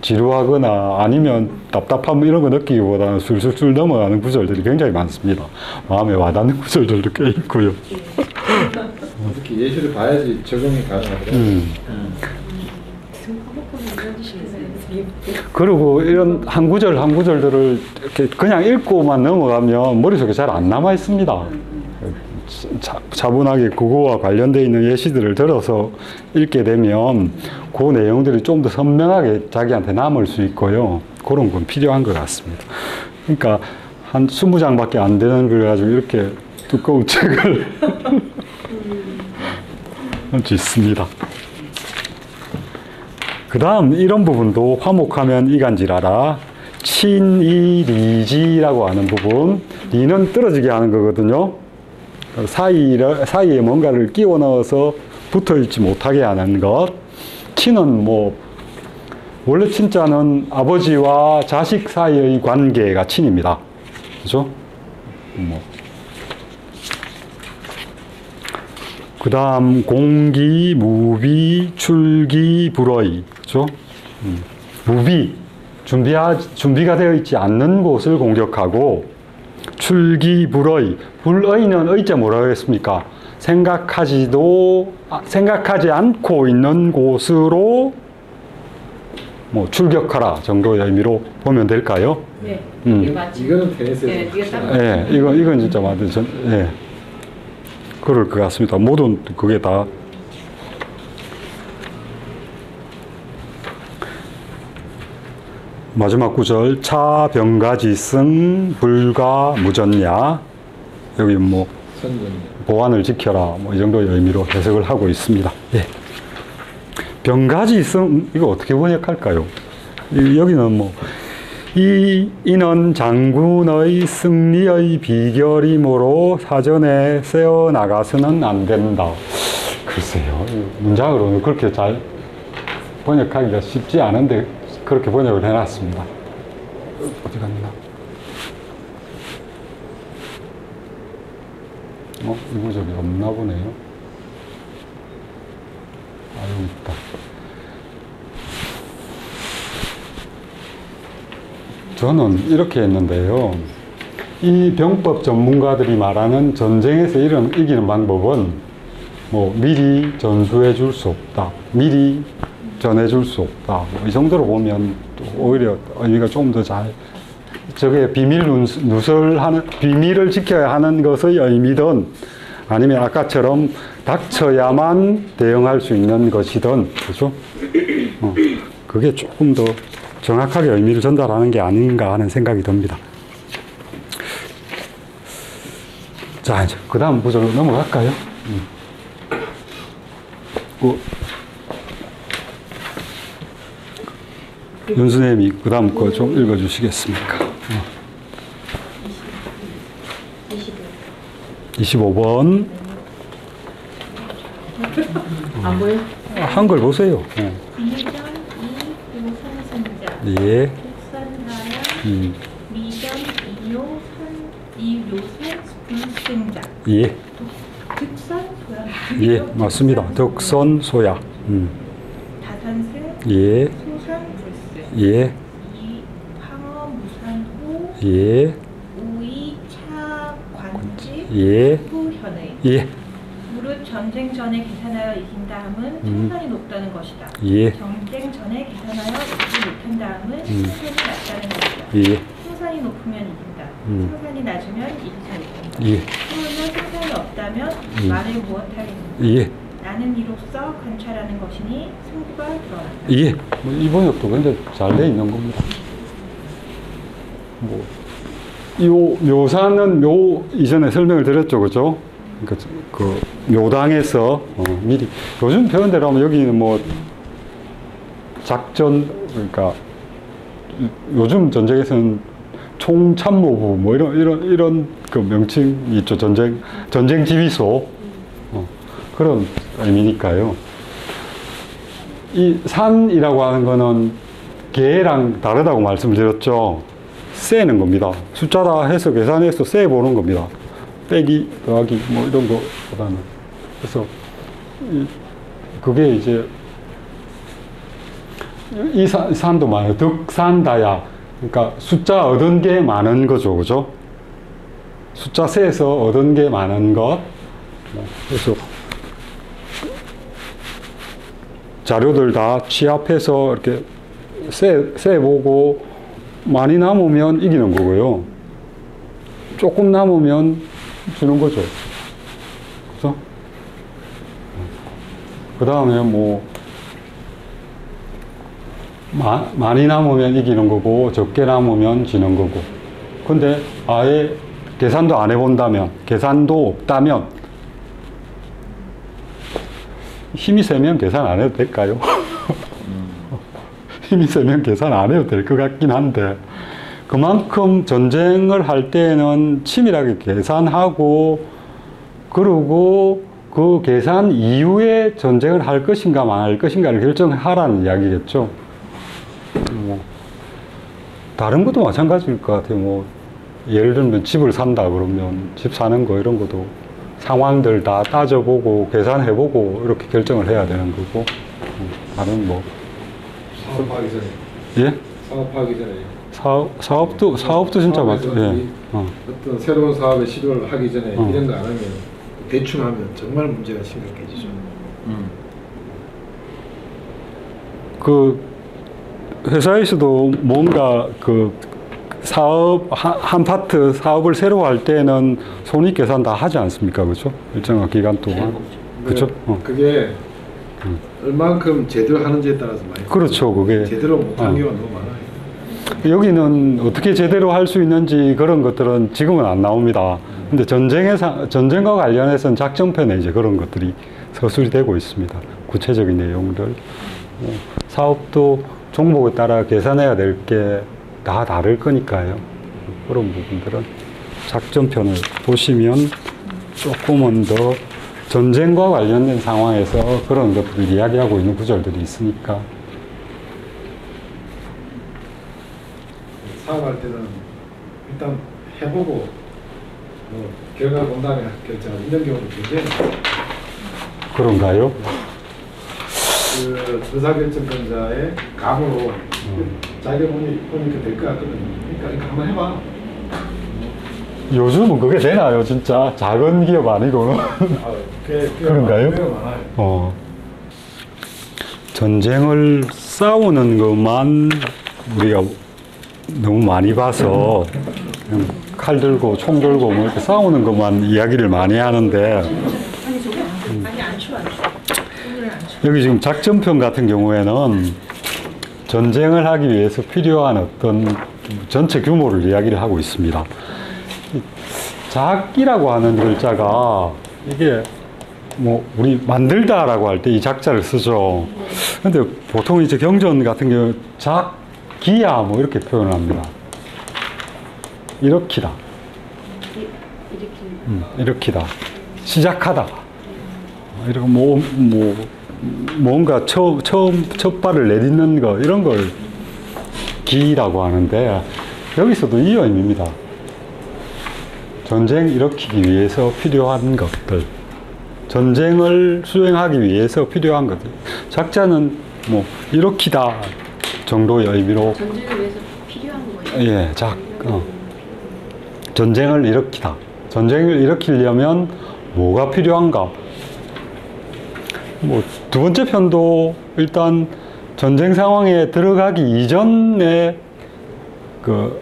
지루하거나 아니면 답답함 이런 거 느끼기보다는 술술술 넘어가는 구절들이 굉장히 많습니다. 마음에 와닿는 구절들도 꽤 있고요. 특히 예시를 봐야지 적용이 가능하더라고요. 그리고 이런 한 구절 한 구절들을 이렇게 그냥 읽고만 넘어가면 머릿속에 잘 안 남아 있습니다. 차분하게 그거와 관련되어 있는 예시들을 들어서 읽게 되면 그 내용들이 좀 더 선명하게 자기한테 남을 수 있고요. 그런 건 필요한 것 같습니다. 그러니까 한 20장밖에 안 되는 걸 가지고 이렇게 두꺼운 책을 짓습니다. 그 다음 이런 부분도 화목하면 이간질하라. 친이리지라고 하는 부분. 리는 떨어지게 하는 거거든요. 사이에 뭔가를 끼워 넣어서 붙어 있지 못하게 하는 것. 친은 뭐 원래 친자는 아버지와 자식 사이의 관계가 친입니다. 그죠? 그 다음 공기, 무비, 출기, 불의. 그죠? 무비, 준비가 되어 있지 않는 곳을 공격하고, 출기, 불의. 불의는 의자 뭐라고 했습니까? 생각하지 않고 있는 곳으로 뭐 출격하라 정도의 의미로 보면 될까요? 네, 이게 맞죠. 이거는 테니스에서 네, 이게 딱 예, 이건 진짜 맞아요. 예. 그럴 것 같습니다. 모든 그게 다. 마지막 구절, 차병가지승 불가 무전야. 여기 뭐, 보안을 지켜라. 뭐, 이 정도의 의미로 해석을 하고 있습니다. 예. 병가지승, 이거 어떻게 번역할까요? 여기는 뭐, 이는 장군의 승리의 비결이므로 사전에 세워 나가서는 안 된다. 글쎄요, 문장으로는 그렇게 잘 번역하기가 쉽지 않은데 그렇게 번역을 해놨습니다. 어디 갔나? 이 구절이 없나 보네요. 여기 있다. 저는 이렇게 했는데요. 이 병법 전문가들이 말하는 전쟁에서 이기는 방법은 뭐 미리 전수해 줄 수 없다. 미리 전해 줄 수 없다. 이 정도로 보면 오히려 의미가 좀 더 잘, 저게 비밀을 지켜야 하는 것의 의미든 아니면 아까처럼 닥쳐야만 대응할 수 있는 것이든, 그죠? 그게 조금 더 정확하게 의미를 전달하는 게 아닌가 하는 생각이 듭니다. 자, 이제 그 다음 구절로 넘어갈까요? 윤수님이 그 다음 거 좀 읽어주시겠습니까? 25번. 안 보여? 한글 보세요. 미전 이요선선자 예. 국선하여 미전 이요선 불승자 예. 득선 소양 예, 맞습니다. 덕선 소야. 다산승 예. 소선 불승 예. 황어 무산호 예. 우이 차관지 예. 후현의 예. 무릇 전쟁 전에 계산하여 이긴다 함은 승산이 높다는 것이다. 예. 전쟁 전에 계산하여 이기지 못한다 함은 승산이 낮다는 것이다. 예. 승산이 높으면 이긴다. 승산이 낮으면 이기지 못한다. 예. 그러면 승산이 없다면 말을 무엇하겠는가. 예. 나는 이로써 관찰하는 것이니 승부가 드러난다. 예. 뭐 이번 역도 굉장히 잘 돼 있는 겁니다. 뭐, 요 묘사는 이전에 설명을 드렸죠, 그죠? 그러니까 그 묘당에서 미리 요즘 표현대로 하면 여기는 뭐 작전 그러니까 요즘 전쟁에서는 총참모부 뭐 이런 그 명칭이 있죠. 전쟁 지휘소 그런 의미니까요. 이 산이라고 하는 거는 개랑 다르다고 말씀드렸죠. 세는 겁니다. 숫자다 해서 계산해서 세 보는 겁니다. 빼기, 더하기, 뭐 이런 거보다는. 그래서, 그게 이제, 이 산도 많아요. 득산다야. 그러니까 숫자 얻은 게 많은 거죠. 그죠? 숫자 세에서 얻은 게 많은 것. 그래서, 자료들 다 취합해서 이렇게 세 보고 많이 남으면 이기는 거고요. 조금 남으면 주는 거죠. 그래서 그 다음에 뭐 많이 남으면 이기는 거고 적게 남으면 지는 거고. 근데 아예 계산도 안 해본다면, 계산도 없다면 힘이 세면 계산 안 해도 될까요? 힘이 세면 계산 안 해도 될 것 같긴 한데 그만큼 전쟁을 할 때는 치밀하게 계산하고 그리고 그 계산 이후에 전쟁을 할 것인가 말 것인가를 결정하라는 이야기겠죠. 뭐 다른 것도 마찬가지일 것 같아요. 뭐 예를 들면 집을 산다 그러면 집 사는 거 이런 것도 상황들 다 따져보고 계산해보고 이렇게 결정을 해야 되는 거고 다른 뭐 사업하기 전에. 예? 사업하기 전에. 사업도 진짜 맞죠. 예. 어떤 새로운 사업에 시도를 하기 전에 이런 거 안 하면 대충 하면 정말 문제가 심각해지죠. 그 회사에서도 뭔가 그 사업 한 파트 사업을 새로 할 때는 손익 계산 다 하지 않습니까, 그렇죠? 일정한 기간 동안, 그렇죠? 그게 얼만큼 제대로 하는지에 따라서 많이. 그렇죠, 그게 제대로 못하는 경우가 너무 많아요. 여기는 어떻게 제대로 할 수 있는지 그런 것들은 지금은 안 나옵니다. 근데 전쟁과 관련해서는 작전편에 이제 그런 것들이 서술이 되고 있습니다. 구체적인 내용들. 사업도 종목에 따라 계산해야 될 게 다 다를 거니까요. 그런 부분들은 작전편을 보시면 조금은 더 전쟁과 관련된 상황에서 그런 것들을 이야기하고 있는 구절들이 있으니까. 사업할 때는 일단 해보고 뭐 결과 본 다음에 결정하는 이런 경우도 굉장히 많아요. 그런가요? 그 의사결정권자의 감으로 자기가 보니까 될 것 같거든요. 그러니까 이거 한번 해봐. 요즘은 그게 되나요, 진짜? 작은 기업 아니고는. 그런가요? 많아요. 전쟁을 싸우는 것만 우리가 너무 많이 봐서 그냥 칼 들고 총 들고 뭐 이렇게 싸우는 것만 이야기를 많이 하는데 여기 지금 작전편 같은 경우에는 전쟁을 하기 위해서 필요한 어떤 전체 규모를 이야기를 하고 있습니다. 작이라고 하는 글자가 이게 뭐 우리 만들다라고 할 때 이 작자를 쓰죠. 근데 보통 이제 경전 같은 경우 작기야 뭐 이렇게 표현을 합니다. 일으키다. 일으키다. 시작하다. 이렇게 뭔가 처음 첫 발을 내딛는 거, 이런 걸 기라고 하는데, 여기서도 이 의미입니다. 전쟁 일으키기 위해서 필요한 것들, 전쟁을 수행하기 위해서 필요한 것들. 작자는 뭐 일으키다 정도의 의미로, 전쟁을 위해서 필요한 거예요. 예, 전쟁을 일으키다. 전쟁을 일으키려면 뭐가 필요한가? 뭐 두 번째 편도 일단 전쟁 상황에 들어가기 이전에 그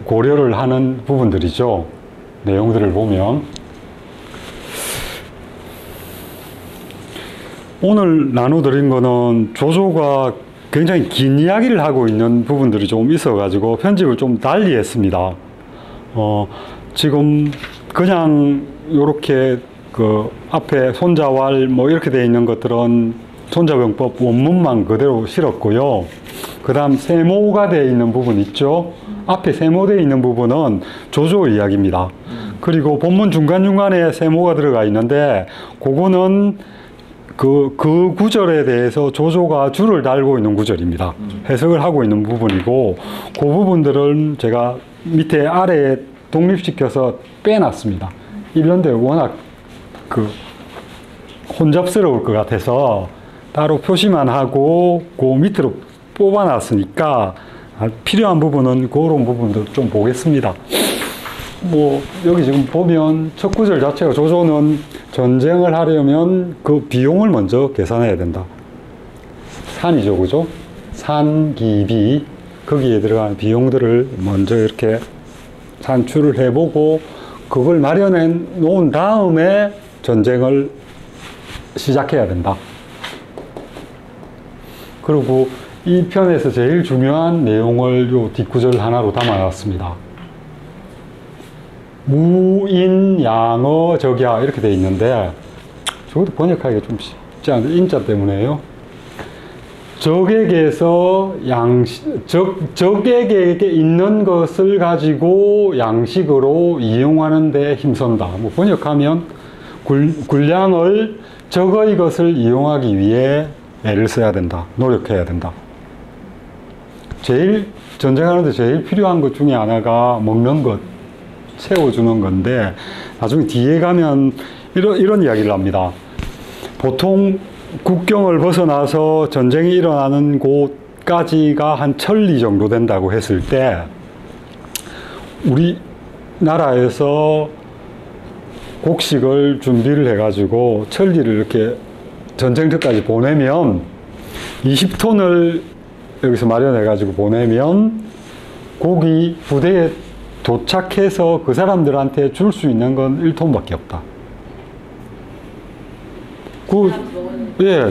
고려를 하는 부분들이죠. 내용들을 보면 오늘 나눠드린 거는 조조가 굉장히 긴 이야기를 하고 있는 부분들이 좀 있어가지고 편집을 좀 달리 했습니다. 지금 그냥 요렇게 그 앞에 손자왈 뭐 이렇게 되어 있는 것들은 손자병법 원문만 그대로 실었고요. 그 다음 세모가 되어 있는 부분 있죠. 앞에 세모되어 있는 부분은 조조 이야기입니다. 그리고 본문 중간중간에 세모가 들어가 있는데 그거는 그 구절에 대해서 조조가 줄을 달고 있는 구절입니다. 해석을 하고 있는 부분이고, 그 부분들은 제가 밑에 아래에 독립시켜서 빼놨습니다. 이런데 워낙 그 혼잡스러울 것 같아서 따로 표시만 하고 그 밑으로 뽑아놨으니까 필요한 부분은 그런 부분도 좀 보겠습니다. 뭐 여기 지금 보면 첫 구절 자체가 조조는 전쟁을 하려면 그 비용을 먼저 계산해야 된다. 산이죠, 그죠? 산기비, 거기에 들어가는 비용들을 먼저 이렇게 산출을 해보고 그걸 마련해 놓은 다음에 전쟁을 시작해야 된다. 그리고 이 편에서 제일 중요한 내용을 요 뒷구절 하나로 담아놨습니다. 무인양어 적야 이렇게 되어 있는데, 저것도 번역하기가 좀 쉽지 않은데 인자 때문에요. 적에게서 적에게 있는 것을 가지고 양식으로 이용하는 데 힘쓴다. 뭐 번역하면 군량을 적의 것을 이용하기 위해 애를 써야 된다. 노력해야 된다. 제일 전쟁하는데 제일 필요한 것 중에 하나가 먹는 것, 채워주는 건데, 나중에 뒤에 가면 이런 이야기를 합니다. 보통 국경을 벗어나서 전쟁이 일어나는 곳까지가 한 천리 정도 된다고 했을 때, 우리나라에서 곡식을 준비를 해가지고 천리를 이렇게 전쟁터까지 보내면 20톤을 여기서 마련해가지고 보내면 고기 부대에 도착해서 그 사람들한테 줄 수 있는 건 1톤밖에 없다.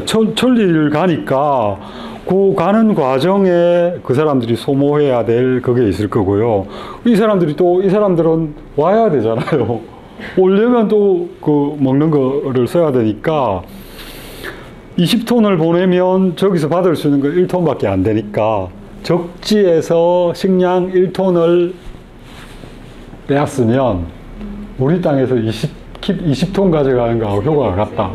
천리를 가니까 그 가는 과정에 그 사람들이 소모해야 될 그게 있을 거고요. 이 사람들은 와야 되잖아요. 오려면 또 그 먹는 거를 써야 되니까 20톤을 보내면 저기서 받을 수 있는 건 1톤밖에 안 되니까 적지에서 식량 1톤을 빼앗으면 우리 땅에서 20톤 가져가는 거하고 효과가 같다.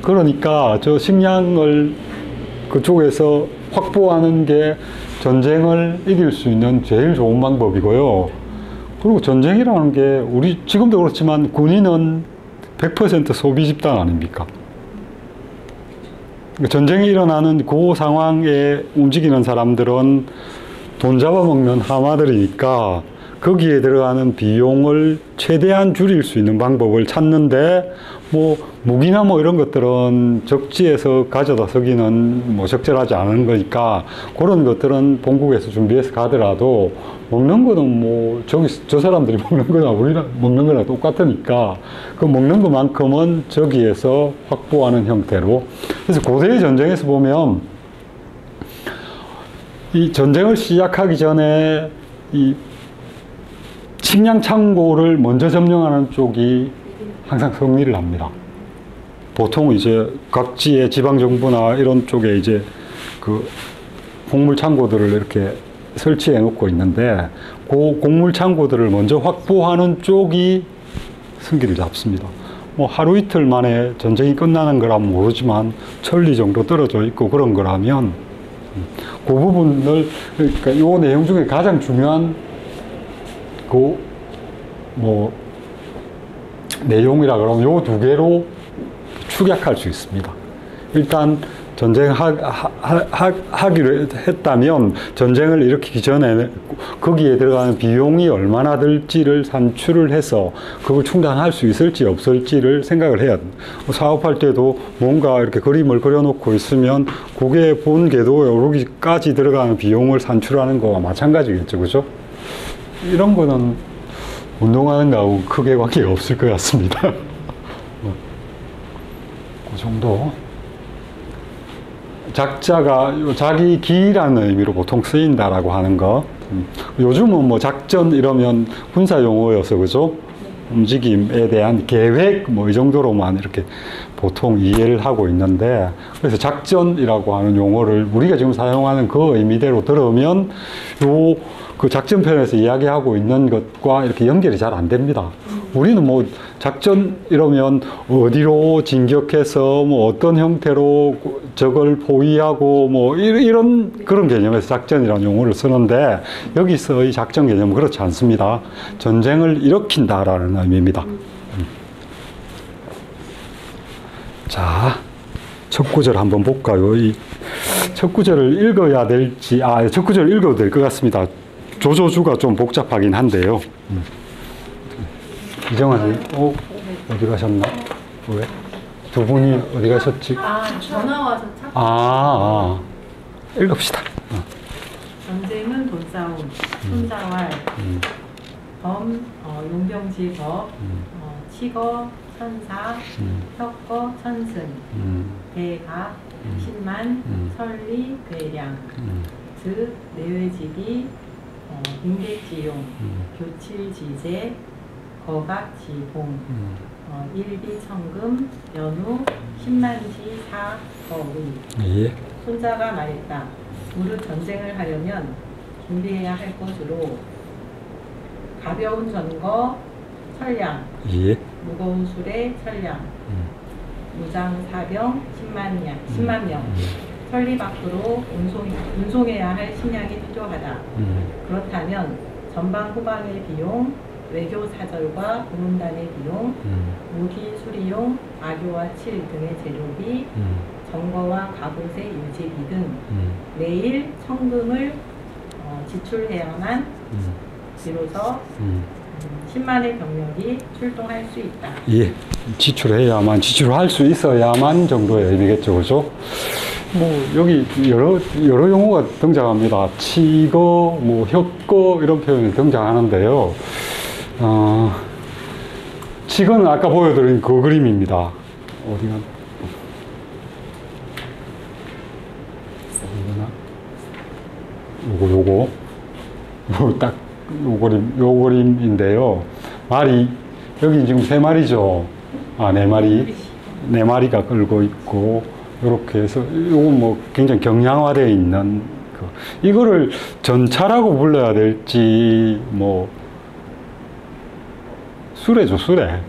그러니까 저 식량을 그쪽에서 확보하는 게 전쟁을 이길 수 있는 제일 좋은 방법이고요. 그리고 전쟁이라는 게 우리 지금도 그렇지만 군인은 100% 소비 집단 아닙니까? 전쟁이 일어나는 그 상황에 움직이는 사람들은 돈 잡아먹는 하마들이니까 거기에 들어가는 비용을 최대한 줄일 수 있는 방법을 찾는데, 뭐 무기나 뭐 이런 것들은 적지에서 가져다 쓰기는 뭐 적절하지 않은 거니까 그런 것들은 본국에서 준비해서 가더라도 먹는 거는 뭐 저 사람들이 먹는 거나 우리가 먹는 거나 똑같으니까 그 먹는 것만큼은 저기에서 확보하는 형태로. 그래서 고대의 전쟁에서 보면 이 전쟁을 시작하기 전에 이 식량 창고를 먼저 점령하는 쪽이 항상 승리를 합니다. 보통 이제 각지의 지방정부나 이런 쪽에 이제 그 곡물 창고들을 이렇게 설치해 놓고 있는데, 그 곡물 창고들을 먼저 확보하는 쪽이 승기를 잡습니다. 뭐 하루 이틀 만에 전쟁이 끝나는 거라면 모르지만 천리 정도 떨어져 있고 그런 거라면 그 부분을, 그러니까 이 내용 중에 가장 중요한 그 뭐 내용이라 그러면 요 두 개로 축약할 수 있습니다. 일단 전쟁하기로 했다면 전쟁을 일으키기 전에 거기에 들어가는 비용이 얼마나 들지를 산출을 해서 그걸 충당할 수 있을지 없을지를 생각을 해야 됩니다. 사업할 때도 뭔가 이렇게 그림을 그려놓고 있으면 그게 본 궤도에 오르기까지 들어가는 비용을 산출하는 거와 마찬가지겠죠. 그죠? 이런 거는 운동하는 거하고 크게 관계가 없을 것 같습니다. 그 정도. 작자가 자기 기라는 의미로 보통 쓰인다라고 하는 거. 요즘은 뭐 작전 이러면 군사 용어여서 그죠? 움직임에 대한 계획 뭐 이 정도로만 이렇게 보통 이해를 하고 있는데, 그래서 작전이라고 하는 용어를 우리가 지금 사용하는 그 의미대로 들으면 그 작전편에서 이야기하고 있는 것과 이렇게 연결이 잘 안 됩니다. 우리는 뭐 작전 이러면 어디로 진격해서 뭐 어떤 형태로 적을 포위하고 뭐 이런 그런 개념에서 작전이라는 용어를 쓰는데, 여기서의 작전 개념은 그렇지 않습니다. 전쟁을 일으킨다라는 의미입니다. 자, 첫 구절 한번 볼까요? 이 첫 구절을 읽어야 될지, 첫 구절을 읽어도 될 것 같습니다. 조조주가 좀 복잡하긴 한데요. 이정아 씨, 어디 가셨나? 왜? 두 분이 어디 가셨지? 전화 와서 찾고. 읽읍시다. 전쟁은 돈싸움, 손자왈, 용병지법, 치거, 천사, 혁거, 천승, 대가, 신만, 설리, 괴량, 즉, 내외지기, 인객지용, 교칠지제, 거각지봉, 일비천금, 연우, 신만지, 사거의. 예. 손자가 말했다. 무릇 전쟁을 하려면 준비해야 할 것으로 가벼운 전거, 철량, 예. 무거운 수레, 철량, 무장 사병, 10만 명, 천리 밖으로 운송해야 할 식량이 필요하다. 그렇다면 전방 후방의 비용, 외교 사절과 공문단의 비용, 무기 수리용, 악교와 칠 등의 재료비, 정거와 갑옷의 유지비 등 매일 청금을 지출해야만 비로소 10만의 병력이 출동할 수 있다. 예. 지출할 수 있어야만 정도의 의미겠죠. 그죠? 뭐, 여기 여러 용어가 등장합니다. 치거, 뭐, 혁거, 이런 표현이 등장하는데요. 치거는 아까 보여드린 그 그림입니다. 어디가? 요거. 딱, 요 그림인데요. 말이, 여기 지금 3마리죠. 4마리. 4마리가 끌고 있고, 요렇게 해서, 요건 뭐 굉장히 경량화되어 있는, 이거를 전차라고 불러야 될지, 뭐, 수레죠, 수레.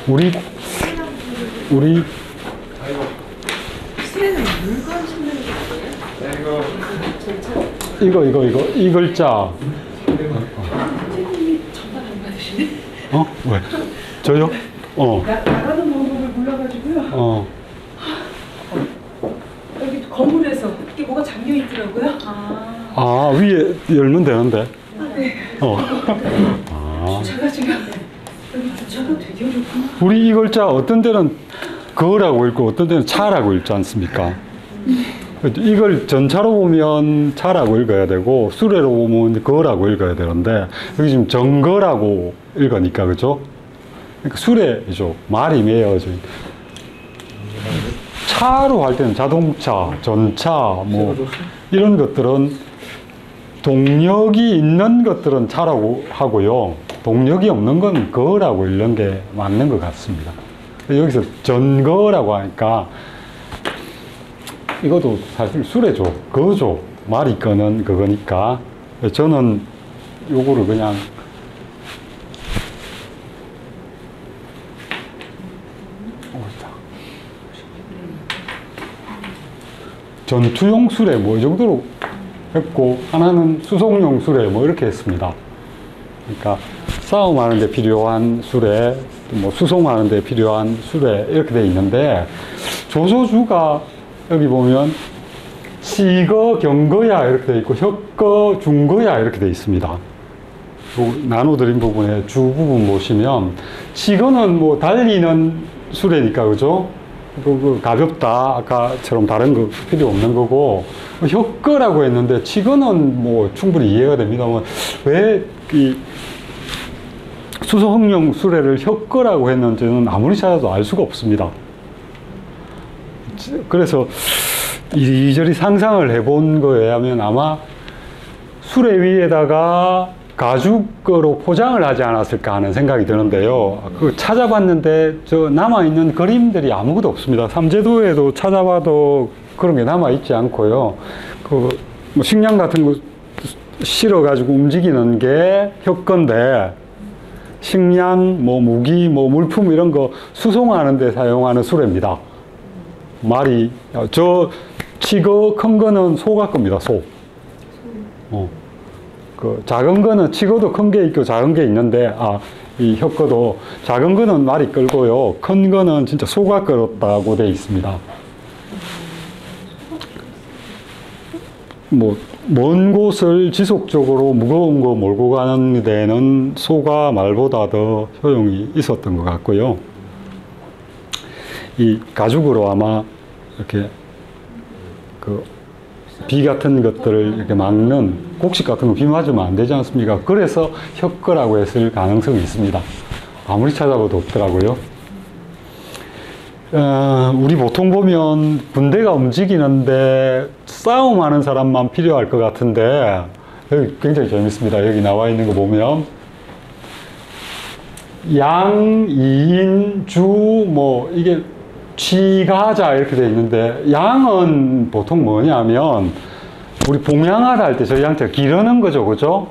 우리 수레는 물건 싣는 게 이거 이 글자. 선생님이 전달 안 받으시네. 왜? 저요? 나가는 방법을 몰라가지고요. 여기 거물에서 이게 뭐가 잠겨 있더라고요. 위에 열면 되는데. 네. 제가 지금 여기 주차가 되게 어렵구나. 우리 이 글자 어떤 데는 거라고 읽고 어떤 데는 차라고 읽지 않습니까? 이걸 전차로 보면 차라고 읽어야 되고 수레로 보면 거라고 읽어야 되는데 여기 지금 정거라고 읽으니까 그죠? 그러니까 수레죠. 말이 매여져. 차로 할 때는 자동차, 전차 뭐 이런 것들은 동력이 있는 것들은 차라고 하고요. 동력이 없는 건 거라고 읽는 게 맞는 것 같습니다. 여기서 전거라고 하니까 이것도 사실 수레죠. 거죠. 말이 끄는 그거니까 저는 요거를 그냥 전투용 수레 뭐 이 정도로 했고, 하나는 수송용 수레 뭐 이렇게 했습니다. 그러니까 싸움하는 데 필요한 수레, 뭐 수송하는 데 필요한 수레 이렇게 돼 있는데, 조소주가 여기 보면 시거, 경거야 이렇게 돼 있고 혁거, 중거야 이렇게 돼 있습니다. 나눠드린 부분에 주 부분 보시면, 시거는 뭐 달리는 수레니까 그죠? 가볍다, 아까처럼 다른 거 필요 없는 거고, 혁거라고 했는데 치거는 뭐 충분히 이해가 됩니다. 왜 이 수송용 수레를 혁거라고 했는지는 아무리 찾아도 알 수가 없습니다. 그래서 이리저리 상상을 해본 거에 하면 아마 수레 위에다가 가죽으로 포장을 하지 않았을까 하는 생각이 드는데요. 그 찾아봤는데 저 남아있는 그림들이 아무것도 없습니다. 삼제도에도 찾아봐도 그런 게 남아있지 않고요. 그 뭐 식량 같은 거 실어가지고 움직이는 게 혁건데, 식량, 뭐 무기, 뭐 물품 이런 거 수송하는 데 사용하는 수레입니다. 말이, 저 치거 큰 거는 소가 겁니다. 소. 그 작은 거는 치거도 큰 게 있고 작은 게 있는데, 이 혁거도 작은 거는 말이 끌고요, 큰 거는 진짜 소가 끌었다고 돼 있습니다. 뭐 먼 곳을 지속적으로 무거운 거 몰고 가는 데는 소가 말보다 더 효용이 있었던 것 같고요. 이 가죽으로 아마 이렇게 그 비 같은 것들을 이렇게 막는, 곡식 같은 거 비 맞으면 안 되지 않습니까? 그래서 혁거라고 했을 가능성이 있습니다. 아무리 찾아봐도 없더라고요. 우리 보통 보면 군대가 움직이는데 싸움하는 사람만 필요할 것 같은데, 여기 굉장히 재밌습니다. 여기 나와 있는 거 보면 양, 이인, 주, 뭐 이게 취가자 이렇게 돼 있는데, 양은 보통 뭐냐면 우리 봉양하다 할 때 저희 양떼가 기르는 거죠, 그죠?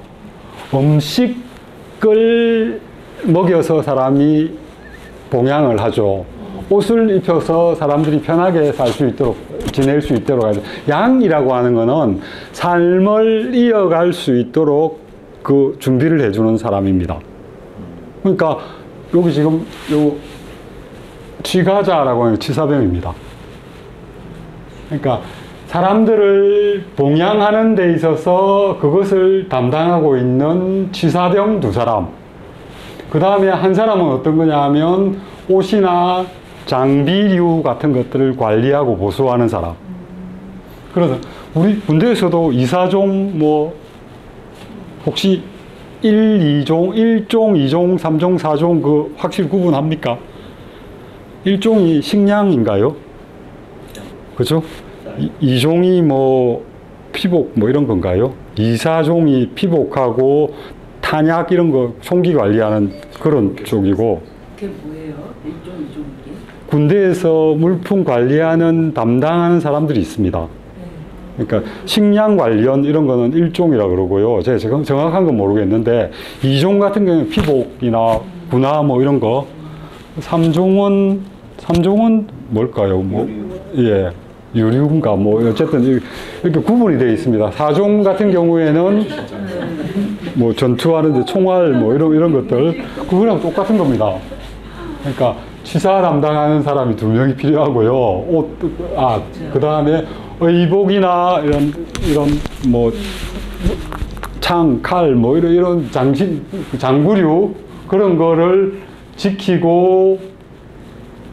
음식을 먹여서 사람이 봉양을 하죠. 옷을 입혀서 사람들이 편하게 살 수 있도록, 지낼 수 있도록 하죠. 양이라고 하는 거는 삶을 이어갈 수 있도록 그 준비를 해주는 사람입니다. 그러니까 여기 지금 요 취가자라고 하는 취사병입니다. 그러니까 사람들을 봉양하는 데 있어서 그것을 담당하고 있는 취사병 두 사람. 그 다음에 한 사람은 어떤 거냐 하면 옷이나 장비류 같은 것들을 관리하고 보수하는 사람. 그래서 우리 군대에서도 이사종 뭐 혹시 1, 2종, 1종, 2종, 3종, 4종 그 확실히 구분합니까? 1종이 식량인가요? 그죠? 2종이 뭐 피복 뭐 이런 건가요? 2, 4종이 피복하고 탄약 이런 거 총기 관리하는 그런 쪽이고. 그게 뭐예요? 1종, 2종이? 군대에서 물품 관리하는 담당하는 사람들이 있습니다. 그러니까 식량 관련 이런 거는 1종이라 그러고요. 제가 정확한 건 모르겠는데 2종 같은 경우는 피복이나 군화 뭐 이런 거. 3종은 뭘까요? 뭐 예. 유류인가 뭐 어쨌든 이렇게 구분이 되어 있습니다. 4종 같은 경우에는 뭐 전투하는데 총알 뭐 이런 것들 그거랑 똑같은 겁니다. 그러니까 취사 담당하는 사람이 2명이 필요하고요. 그 다음에 의복이나 이런 뭐 창, 칼 뭐 이런 장구류 그런 거를 지키고,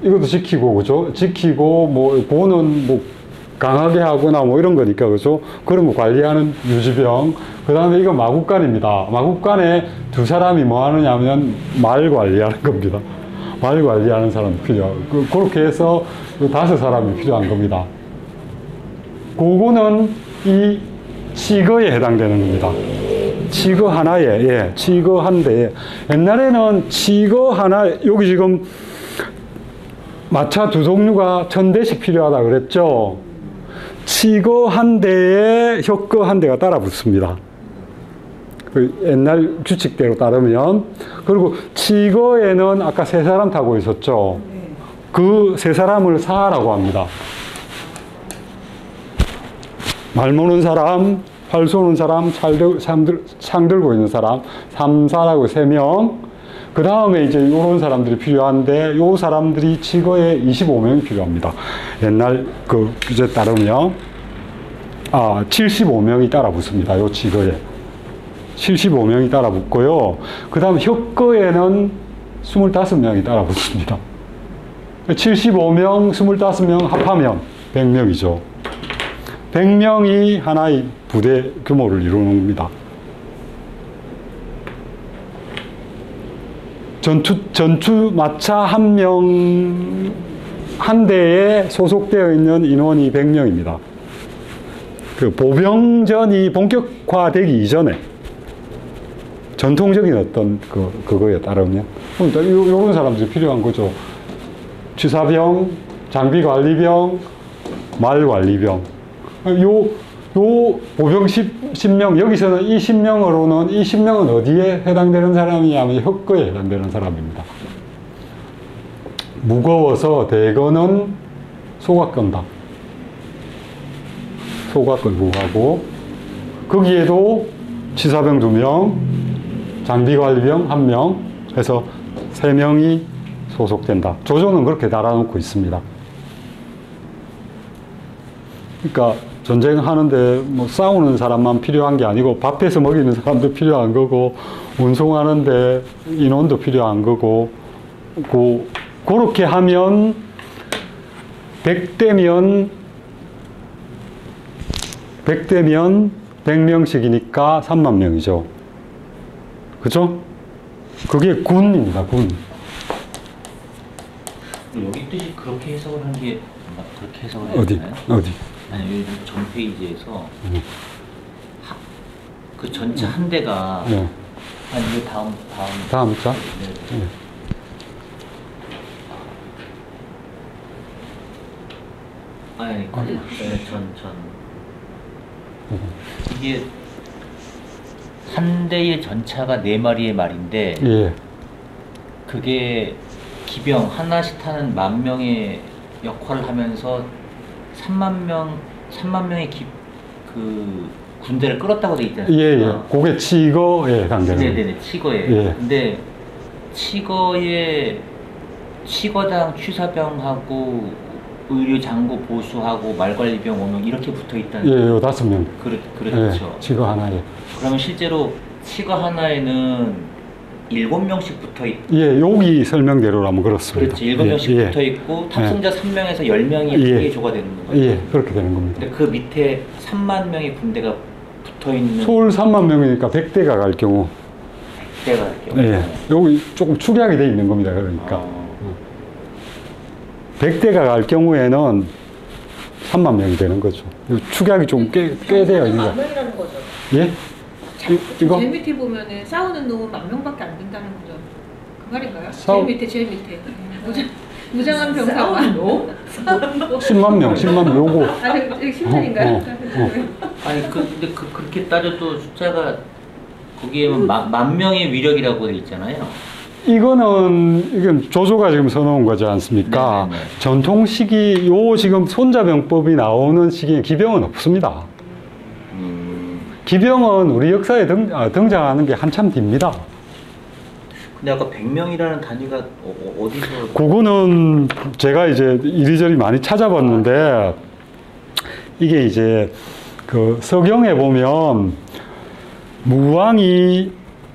이것도 지키고, 그죠? 지키고, 뭐, 보는, 뭐, 강하게 하거나 뭐 이런 거니까, 그죠? 그런 거 관리하는 유지병. 그 다음에 이거 마국간입니다. 마국간에 두 사람이 뭐 하느냐 하면 말 관리하는 겁니다. 말 관리하는 사람이 필요하고. 그렇게 해서 5사람이 필요한 겁니다. 그거는 이 치거에 해당되는 겁니다. 치거 하나에, 예, 치거 한 대에. 옛날에는 치거 하나, 여기 지금 마차 2종류가 1000대씩 필요하다 그랬죠. 치거 한 대에 혁거 한 대가 따라 붙습니다. 그 옛날 규칙대로 따르면. 그리고 치거에는 아까 세 사람 타고 있었죠. 그 세 사람을 사라고 합니다. 말 모는 사람, 활 쏘는 사람, 창 들고 있는 사람, 3사라고 3명. 그 다음에 이제 이런 사람들이 필요한데, 요 사람들이 치거에 25명이 필요합니다. 옛날 그 규제에 따르면, 75명이 따라 붙습니다. 요 치거에. 75명이 따라 붙고요. 그 다음 혁거에는 25명이 따라 붙습니다. 75명, 25명 합하면 100명이죠. 100명이 하나의 부대 규모를 이루는 겁니다. 전투 마차 한 명, 한 대에 소속되어 있는 인원이 100명입니다. 그 보병전이 본격화되기 이전에 전통적인 어떤 그거에 따르면 그러니까 이런 사람들이 필요한 거죠. 취사병, 장비관리병, 말관리병. 요 보병 10명, 여기서는 이 10명으로는, 이 10명은 어디에 해당되는 사람이냐면 혁거에 해당되는 사람입니다. 무거워서 대거는 소각건당. 소각 끌고 가고, 거기에도 치사병 2명, 장비관리병 1명 해서 3명이 소속된다. 조조는 그렇게 달아놓고 있습니다. 그러니까 전쟁하는데 뭐 싸우는 사람만 필요한 게 아니고 밥해서 먹이는 사람도 필요한 거고, 운송하는데 인원도 필요한 거고, 그렇게 하면 100대면 100명씩이니까 3만 명이죠. 그죠? 그게 군입니다, 군. 여기 뜻이 그렇게 해석을 한 게 그렇게 해석을 해야 되나요? 어디? 아니, 여기 전 페이지에서 그 전차 한 대가 네. 아니 이게 다음 자? 네. 네. 아니 이게 한 대의 전차가 4마리의 말인데 예. 그게 기병 하나씩 타는 10,000명의 역할을 하면서 3만 명의 그 군대를 끌었다고 돼 있잖아요. 예. 그게 치거에 해당되는. 네네네, 치거에. 예. 근데 치거당 취사병하고 의료 장구 보수하고 말관리병 5명 이렇게 붙어 있다는. 예, 요 5명. 그렇죠. 예, 치거 하나에. 그러면 실제로 치거 하나에는 7명씩 붙어 있. 예, 여기 설명대로라면 그렇습니다. 그렇지, 7명씩 예, 붙어 있고 탑승자 3명에서 10명이 대기조가 되는 거예요. 예, 그렇게 되는 겁니다. 근데 그 밑에 3만 명의 군대가 붙어 있는. 서울 3만 명이니까 100대가 갈 경우. 100대가 갈 경우. 예, 여기 조금 축약이 돼 있는 겁니다. 그러니까 100대가 갈 경우에는 3만 명이 되는 거죠. 축약이 좀 꽤 되어 있는 거. 10,000명이라는 거죠. 예? 이거? 제일 밑에 보면은 싸우는 놈은 10,000명밖에 안 된다는 거죠. 그 말인가요? 제일 밑에. 무장한 병사가. 10만 명, 요거. 아니, 이게 심판인가요? 아니 근데 그렇게 따져도 숫자가 거기에 10,000명의 위력이라고 돼 있잖아요. 이건 조조가 지금 써놓은 거지 않습니까? 네네네. 전통 시기, 지금 손자병법이 나오는 시기에 기병은 없습니다. 기병은 우리 역사에 등장하는 게 한참 뒤입니다. 근데 아까 100명이라는 단위가 어디서? 그거는 제가 이제 이리저리 많이 찾아봤는데, 이게 이제 그 서경에 보면 무왕이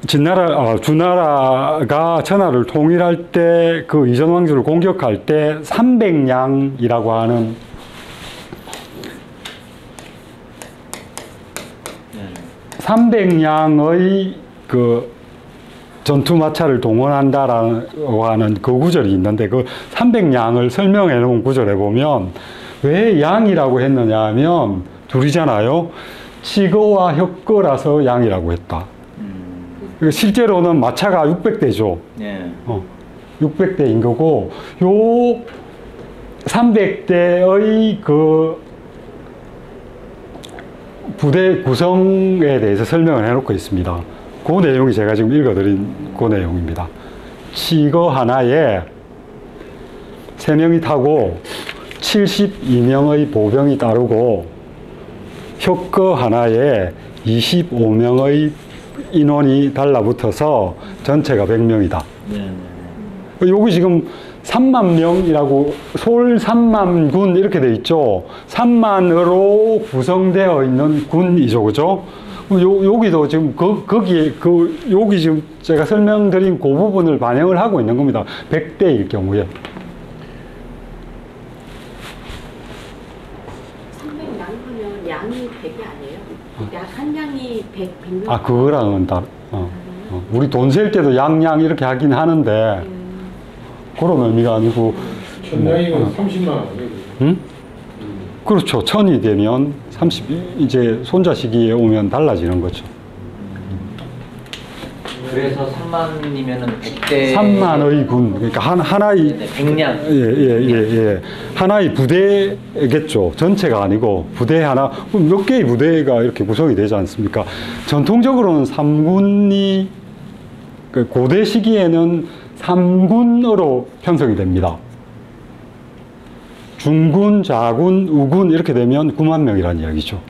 주나라가 천하를 통일할 때 그 이전 왕조를 공격할 때 300량이라고 하는 300량의 그 전투 마차를 동원한다라고 하는 그 구절이 있는데, 그 300량을 설명해 놓은 구절에 보면 왜 양이라고 했느냐 하면 둘이잖아요. 치거와 혁거라서 양이라고 했다. 실제로는 마차가 600대죠. 네. 600대인 거고, 요 300대의 그 부대 구성에 대해서 설명을 해놓고 있습니다. 그 내용이 제가 지금 읽어드린 그 내용입니다. 치거 하나에 3명이 타고 72명의 보병이 따르고 혁거 하나에 25명의 인원이 달라붙어서 전체가 100명이다. 네. 여기 지금 3만 명이라고 솔 3만군 이렇게 돼 있죠. 3만으로 구성되어 있는 군이죠, 그죠? 여기도 지금 거기에 여기 지금 제가 설명드린 그 부분을 반영을 하고 있는 겁니다. 100대일 경우에. 300양 하면 양이 100이 아니에요? 약 한 양이 100명? 아, 그거랑은 우리 돈 셀 때도 양양 이렇게 하긴 하는데 그런 의미가 아니고 천냥이면 30만 원. 응? 그렇죠. 1000이 되면 이제 손자 시기에 오면 달라지는 거죠. 그래서 3만이면은 100대 3만의 군, 그러니까 하나의 100량. 예. 하나의 부대겠죠. 전체가 아니고 부대 하나, 몇 개의 부대가 이렇게 구성이 되지 않습니까? 전통적으로는 3군이 고대 시기에는 3군으로 편성이 됩니다. 중군, 자군, 우군 이렇게 되면 9만 명이라는 이야기죠.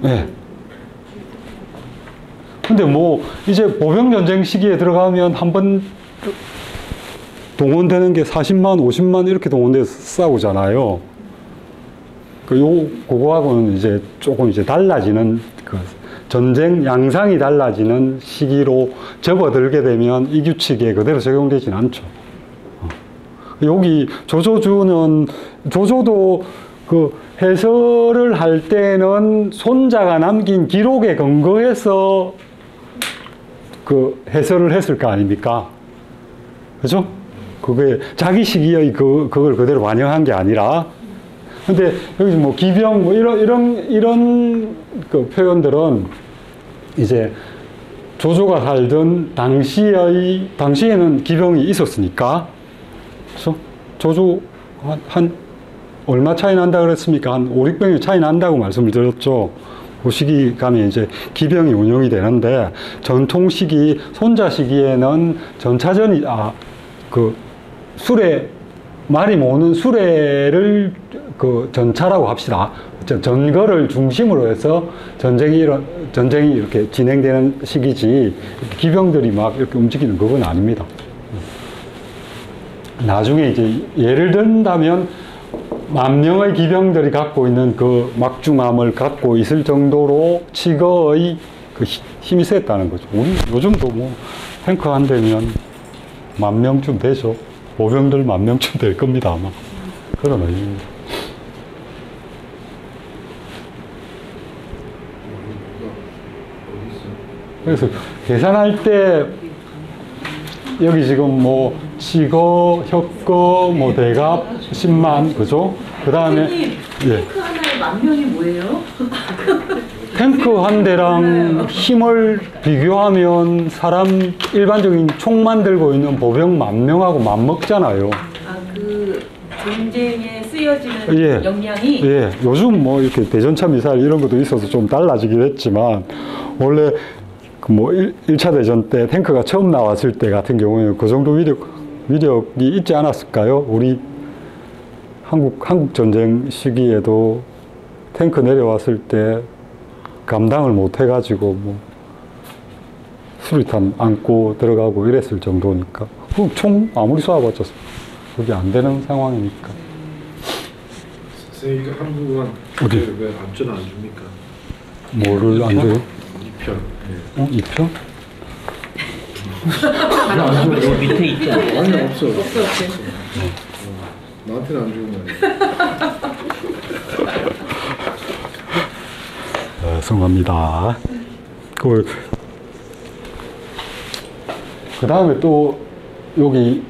네. 근데 뭐 이제 보병전쟁 시기에 들어가면 한번 동원되는 게 40만, 50만 이렇게 동원돼서 싸우잖아요. 그거하고는 이제 조금 이제 달라지는 전쟁 양상이 달라지는 시기로 접어들게 되면 이 규칙에 그대로 적용되지는 않죠. 여기 조조도 그 해설을 할 때는 손자가 남긴 기록에 근거해서 그 해설을 했을 거 아닙니까? 그죠? 그게 자기 시기의 그걸 그대로 반영한 게 아니라, 근데 여기 뭐 기병 뭐 이런 그 표현들은 이제 조조가 살던 당시에는 기병이 있었으니까, 그래서 조조 한 얼마 차이 난다 그랬습니까? 한 5, 600명 차이 난다고 말씀을 드렸죠. 그 시기 가면 이제 기병이 운영이 되는데, 전통 시기, 손자 시기에는 전차전이, 말이 모으는 수레를 전차라고 합시다. 전거를 중심으로 해서 전쟁이 이렇게 진행되는 시기지, 기병들이 막 이렇게 움직이는 그건 아닙니다. 나중에 이제 예를 든다면, 10,000명의 기병들이 갖고 있는 그 막중함을 갖고 있을 정도로 치거의 그 힘이 셌다는 거죠. 우리 요즘도 뭐 탱크 한 대면 10,000명쯤 되죠. 보병들 10,000명쯤 될 겁니다, 아마. 그런 의미입니다. 그래서 계산할 때 여기 지금 뭐 치거, 혁거, 뭐 대갑, 10만, 그죠? 그 다음에 탱크 하나에 10,000명이 뭐예요? 탱크 한 대랑 힘을 비교하면 일반적인 총만 들고 있는 보병 10,000명하고 맞먹잖아요. 그 전쟁에 쓰여지는 역량이? 예, 요즘 뭐 이렇게 대전차 미사일 이런 것도 있어서 좀 달라지긴 했지만, 원래 뭐 1차 대전 때 탱크가 처음 나왔을 때 같은 경우에는 그 정도 위력이 있지 않았을까요? 우리 한국 전쟁 시기에도 탱크 내려왔을 때 감당을 못 해가지고 뭐 수리탄 안고 들어가고 이랬을 정도니까, 총 아무리 쏴봤자 그게 안 되는 상황이니까. 선생님, 한국은 왜 안전 안 줍니까? 뭐를 안 줘요? 2편. 2편? 요 밑에 있지 않아요? 아니, 없어. 나한테는 안 주는 거야. 죄송합니다. 그 다음에 또 여기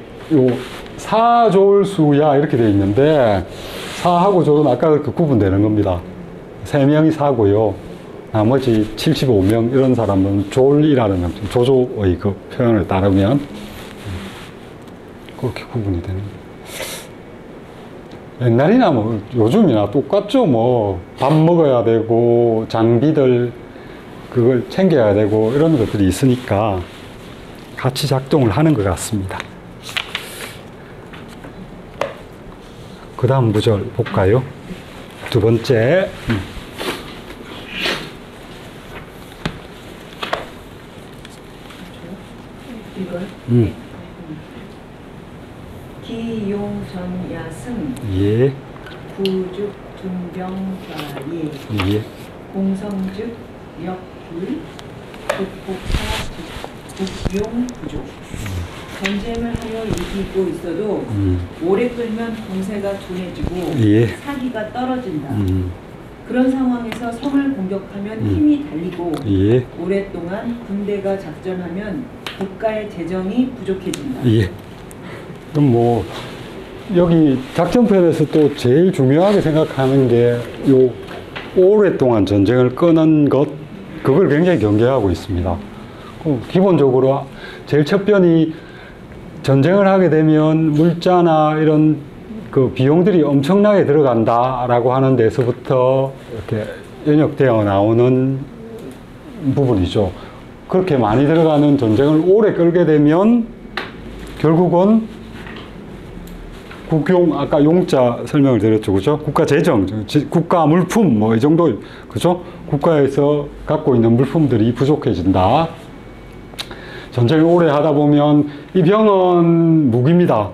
사졸수야 이렇게 돼 있는데, 사하고 졸은 아까 그렇게 구분되는 겁니다. 3명이 사고요. 나머지 75명 이런 사람은 졸이라는 조조의 그 표현을 따르면 그렇게 구분이 되는 거예요. 옛날이나 뭐 요즘이나 똑같죠. 뭐 밥 먹어야 되고 장비들 그걸 챙겨야 되고 이런 것들이 있으니까 같이 작동을 하는 것 같습니다. 그 다음 구절 볼까요? 두 번째. 이걸 기용전야승 예, 구죽 둔병좌예 예, 공성즉 역불 북복사 북용 부족. 전쟁을 하여 이기고 있어도 오래 끌면 공세가 둔해지고 예. 사기가 떨어진다. 그런 상황에서 성을 공격하면 힘이 달리고 예, 오랫동안 군대가 작전하면 국가의 재정이 부족해진다. 예. 그럼 뭐 여기 작전편에서 또 제일 중요하게 생각하는 게 요 오랫동안 전쟁을 끄는 것, 그걸 굉장히 경계하고 있습니다. 기본적으로 제일 첫 변이 전쟁을 하게 되면 물자나 이런 그 비용들이 엄청나게 들어간다라고 하는 데서부터 이렇게 연역되어 나오는 부분이죠. 그렇게 많이 들어가는 전쟁을 오래 끌게 되면 결국은 국용, 아까 용자 설명을 드렸죠, 그죠? 국가 재정, 국가 물품, 뭐 이 정도, 그죠? 국가에서 갖고 있는 물품들이 부족해진다. 전쟁을 오래 하다 보면 이 병은 무기입니다.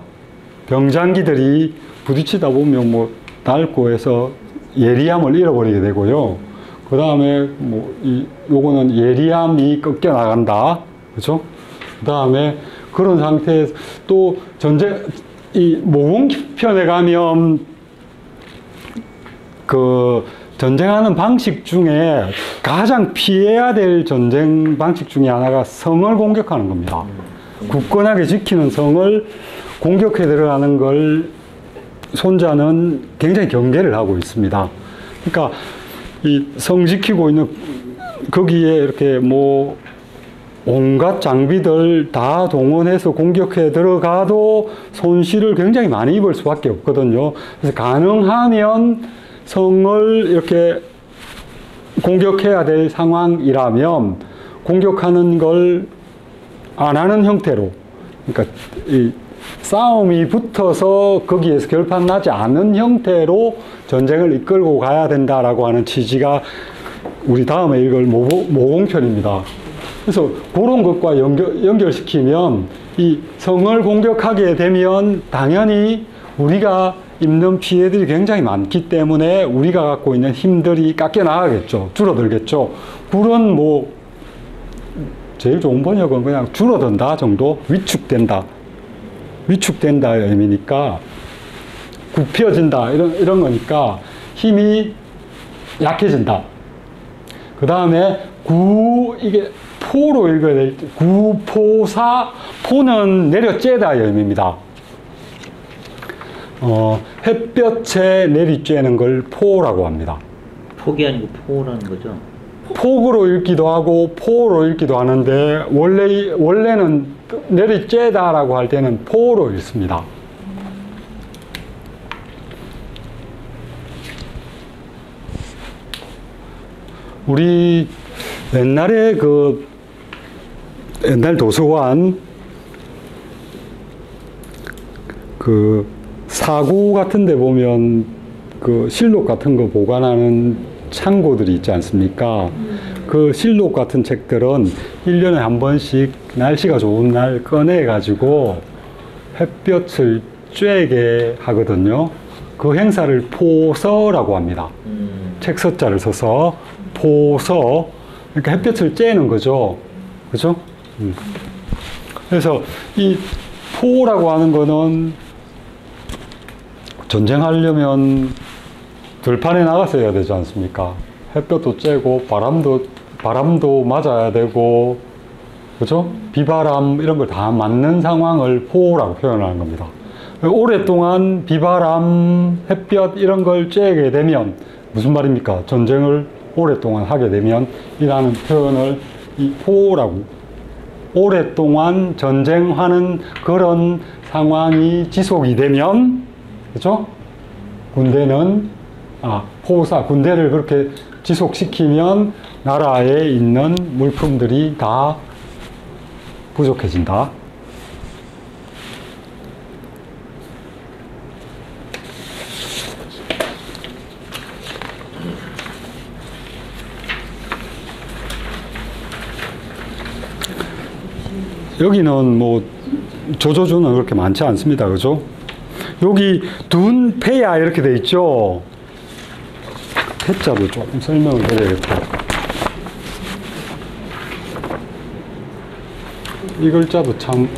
병장기들이 부딪히다 보면 뭐 닳고 해서 예리함을 잃어버리게 되고요. 그 다음에 뭐 요거는 예리함이 꺾여 나간다. 그죠? 그 다음에 그런 상태에서 또 이 모공편에 가면 그 전쟁하는 방식 중에 가장 피해야 될 전쟁 방식 중에 하나가 성을 공격하는 겁니다. 굳건하게 지키는 성을 공격해 들어가는 걸 손자는 굉장히 경계를 하고 있습니다. 그러니까 이 성 지키고 있는 거기에 이렇게 뭐 온갖 장비들 다 동원해서 공격해 들어가도 손실을 굉장히 많이 입을 수밖에 없거든요. 그래서 가능하면 성을 이렇게 공격해야 될 상황이라면 공격하는 걸 안 하는 형태로, 그러니까 이 싸움이 붙어서 거기에서 결판 나지 않은 형태로 전쟁을 이끌고 가야 된다라고 하는 취지가 우리 다음에 읽을 모공편입니다. 그래서 그런 것과 연결시키면 이 성을 공격하게 되면 당연히 우리가 입는 피해들이 굉장히 많기 때문에 우리가 갖고 있는 힘들이 깎여 나가겠죠. 줄어들겠죠. 그런 뭐 제일 좋은 번역은 그냥 줄어든다 정도, 위축된다. 위축된다의 의미니까 굽혀진다 이런 거니까 힘이 약해진다. 그 다음에 이게 포로 읽어야 될 때 구포사, 포는 내려쬐다의 의미입니다. 햇볕에 내리쬐는 걸 포라고 합니다. 폭이 아니고 포라는 거죠? 폭으로 읽기도 하고 포로 읽기도 하는데 원래는 내리쬐다라고 할 때는 포로 읽습니다. 우리 옛날에 옛날 도서관 사고 같은 데 보면 실록 같은 거 보관하는 창고들이 있지 않습니까? 그 실록 같은 책들은 1년에 한 번씩 날씨가 좋은 날 꺼내가지고 햇볕을 쬐게 하거든요. 그 행사를 포서라고 합니다. 책서자를 써서 포서, 그러니까 햇볕을 쬐는 거죠. 그죠? 그래서 이 포라고 하는 거는 전쟁하려면 들판에 나가서 해야 되지 않습니까? 햇볕도 쬐고 바람도 맞아야 되고, 그죠? 비바람 이런 걸 다 맞는 상황을 포라고 표현하는 겁니다. 오랫동안 비바람, 햇볕 이런 걸 쬐게 되면 무슨 말입니까? 전쟁을 오랫동안 하게 되면 이라는 표현을 이 포라고, 오랫동안 전쟁하는 그런 상황이 지속이 되면, 그죠? 군대를 그렇게 지속시키면 나라에 있는 물품들이 다 부족해진다. 여기는 뭐 조조주는 그렇게 많지 않습니다. 그죠? 여기 둔, 패야 이렇게 돼 있죠? 패자도 조금 설명을 드려야겠다. 이 글자도 참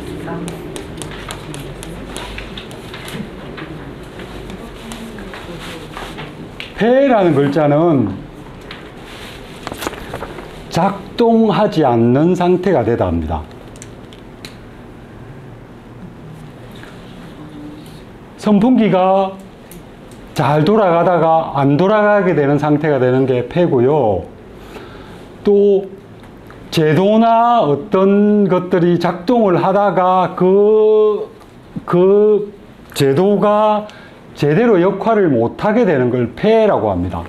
패라는 글자는 작동하지 않는 상태가 되다 합니다. 선풍기가 잘 돌아가다가 안 돌아가게 되는 상태가 되는 게 패고요. 또 제도나 어떤 것들이 작동을 하다가 그 제도가 제대로 역할을 못하게 되는 걸 폐라고 합니다.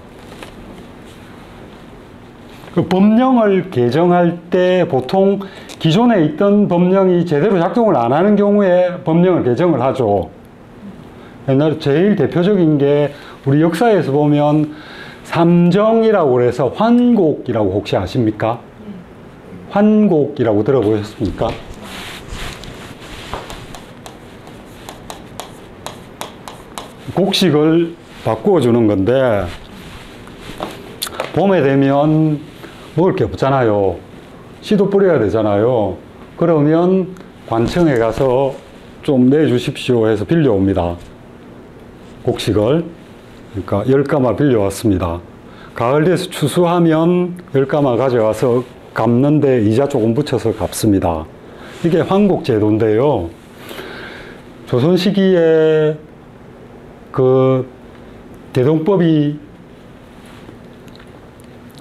그 법령을 개정할 때 보통 기존에 있던 법령이 제대로 작동을 안 하는 경우에 법령을 개정을 하죠. 옛날에 제일 대표적인 게 우리 역사에서 보면 삼정이라고 해서 환곡이라고 혹시 아십니까? 환곡이라고 들어보셨습니까? 곡식을 바꾸어 주는 건데 봄에 되면 먹을 게 없잖아요. 씨도 뿌려야 되잖아요. 그러면 관청에 가서 좀 내주십시오 해서 빌려옵니다. 곡식을. 그러니까 10가마 빌려왔습니다. 가을 돼서 추수하면 10가마 가져와서 갚는데 이자 조금 붙여서 갚습니다. 이게 환곡제도인데요. 조선 시기에 그 대동법이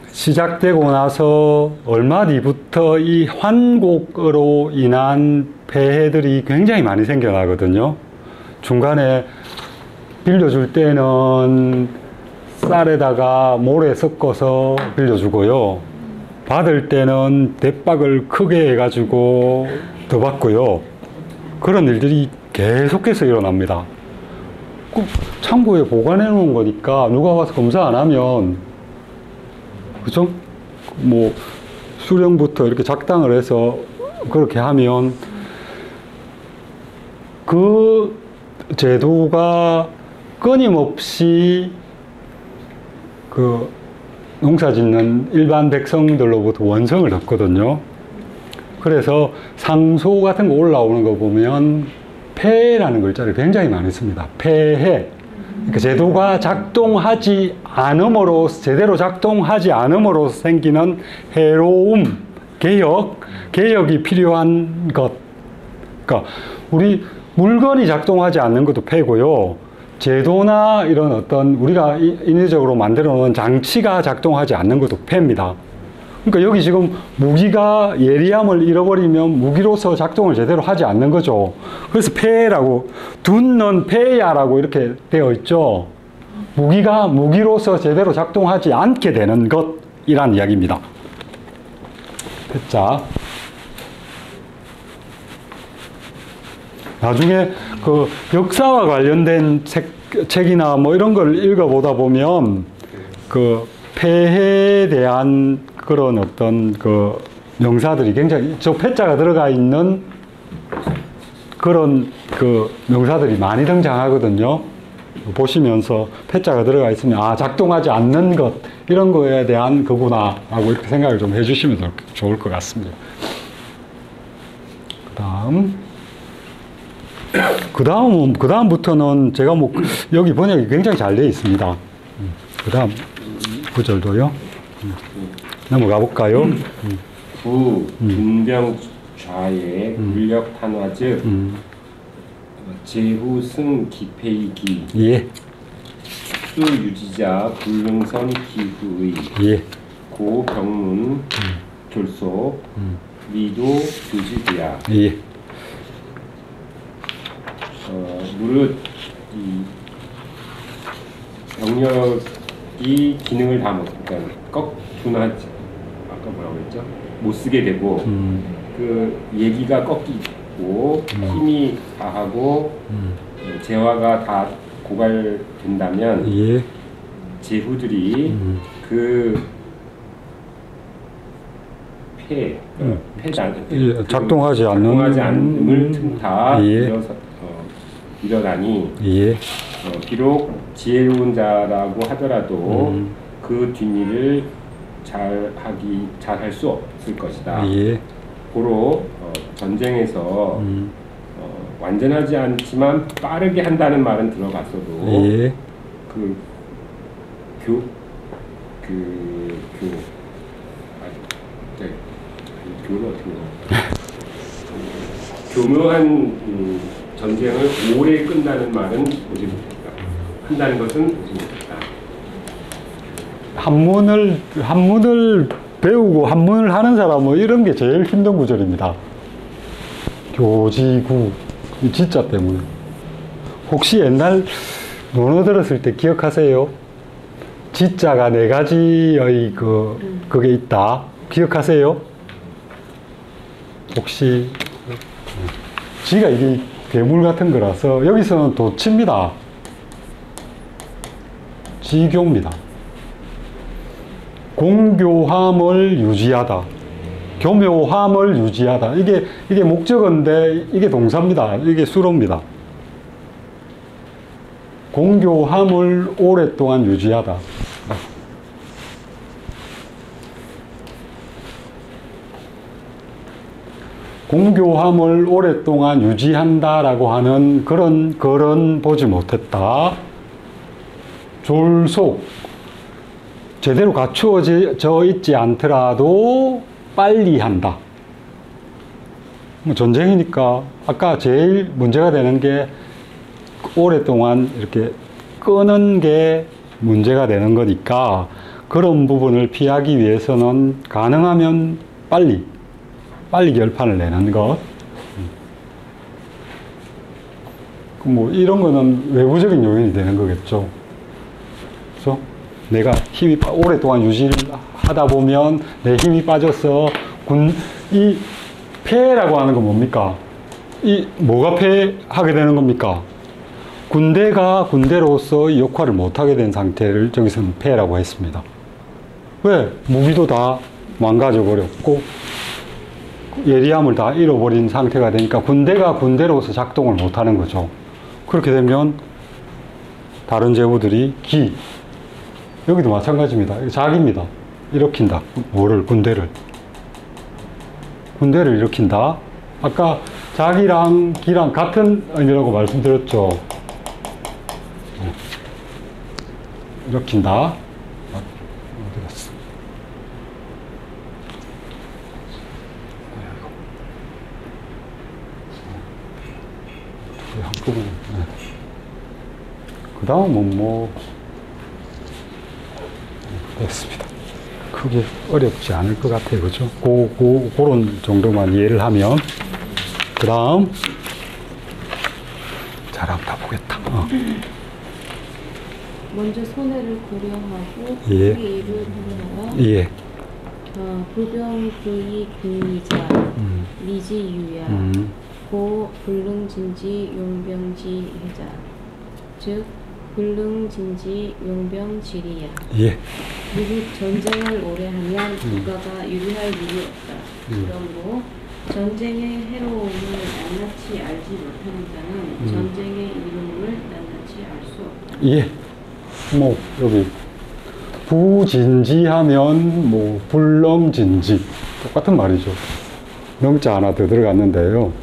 시작되고 나서 얼마 뒤부터 이 환곡으로 인한 폐해들이 굉장히 많이 생겨나거든요. 중간에 빌려줄 때는 쌀에다가 모래 섞어서 빌려주고요. 받을 때는 대박을 크게 해가지고 더 받고요. 그런 일들이 계속해서 일어납니다. 꼭 창고에 보관해 놓은 거니까 누가 와서 검사 안 하면, 그죠? 뭐 수령부터 이렇게 작당을 해서 그렇게 하면 그 제도가 끊임없이 그 농사 짓는 일반 백성들로부터 원성을 듣거든요. 그래서 상소 같은 거 올라오는 거 보면 폐해라는 글자를 굉장히 많이 씁니다. 폐해. 그러니까 제도가 작동하지 않음으로, 제대로 작동하지 않음으로 생기는 해로움, 개혁이 필요한 것. 그러니까 우리 물건이 작동하지 않는 것도 폐고요. 제도나 이런 어떤 우리가 인위적으로 만들어 놓은 장치가 작동하지 않는 것도 폐입니다. 그러니까 여기 지금 무기가 예리함을 잃어버리면 무기로서 작동을 제대로 하지 않는 거죠. 그래서 폐라고, 둔는 폐야라고 이렇게 되어 있죠. 무기가 무기로서 제대로 작동하지 않게 되는 것이란 이야기입니다. 폐자. 나중에 그 역사와 관련된 책이나 뭐 이런 걸 읽어보다 보면 그 폐해에 대한 그런 어떤 그 명사들이 굉장히, 저 폐자가 들어가 있는 그런 그 명사들이 많이 등장하거든요. 보시면서 폐자가 들어가 있으면 아, 작동하지 않는 것, 이런 거에 대한 거구나 라고 이렇게 생각을 좀 해주시면 좋을 것 같습니다. 그 다음부터는 제가 뭐 여기 번역이 굉장히 잘 되어 있습니다. 그 다음 구절도요. 넘어가 볼까요? 부, 분병 좌의 물력 탄화 즉 제후 승 기폐이기 예. 수 유지자 불능선 기후의 예. 고 병문 졸소 미도 유지되야. 예. 무릇 이 병력이 기능을 다 못, 그러니까 둔하지, 아까 뭐라고 했죠? 못 쓰게 되고 그 얘기가 꺾이고 힘이 다하고 재화가 다 고갈된다면 예. 제후들이 그 폐단 예, 작동하지 않음을 틈타 예. 일어나니 예. 비록 지혜로운 자라고 하더라도 그 뒷일을 잘 할 수 없을 것이다. 예. 고로 전쟁에서 완전하지 않지만 빠르게 한다는 말은 들어봤어도 예. 교는 어떻게 교묘한 전쟁을 오래 끝나는 말은 오지 못했다. 한다는 것은 오지 못했다. 한문을 배우고 한문을 하는 사람은 이런 게 제일 힘든 구절입니다. 교지구 이 지자 때문에. 혹시 옛날 논어 들었을 때 기억하세요? 지자가 4가지의 그게 있다. 기억하세요? 혹시 지가 이게 괴물 같은 거라서 여기서는 도치입니다. 지교입니다. 공교함을 유지하다. 교묘함을 유지하다. 이게 목적어인데 이게 동사입니다. 이게 수로입니다. 공교함을 오랫동안 유지하다. 공교함을 오랫동안 유지한다라고 하는 그런 글은 보지 못했다. 졸속, 제대로 갖추어져 있지 않더라도 빨리 한다. 전쟁이니까 아까 제일 문제가 되는 게 오랫동안 이렇게 끄는 게 문제가 되는 거니까 그런 부분을 피하기 위해서는 가능하면 빨리 결판을 내는 것. 뭐 이런 거는 외부적인 요인이 되는 거겠죠. 그래서 내가 힘이 오랫동안 유지를 하다 보면 내 힘이 빠져서 이 폐라고 하는 건 뭡니까? 이 뭐가 폐하게 되는 겁니까? 군대가 군대로서 이 역할을 못하게 된 상태를 저기서는 폐라고 했습니다. 왜? 무기도 다 망가져 버렸고 예리함을 다 잃어버린 상태가 되니까 군대가 군대로서 작동을 못하는 거죠. 그렇게 되면 다른 제후들이 여기도 마찬가지입니다. 자기입니다. 일으킨다. 뭐를? 군대를 일으킨다. 아까 자기랑 기랑 같은 의미라고 말씀드렸죠. 일으킨다. 어디 갔어? 한꺼번에. 그 다음은 됐습니다. 크게 어렵지 않을 것 같아요. 그죠? 그런 정도만 이해를 하면. 그 다음. 잘 한번 다 보겠다. 먼저 손해를 고려하고 예. 우리 일을 하느라 예. 불병불이 근리자 미지유야 고 불능진지 용병지 해자 즉 불능진지 용병지리야. 예. 미국 전쟁을 오래 하면 국가가 유리할 일이 없다. 그러므로 전쟁의 해로움을 낱낱이 알지 못하는 자는 전쟁의 이름을 낱낱이 알 수 없다. 예. 여기 부진지하면 불능진지 똑같은 말이죠. 명자 하나 더 들어갔는데요.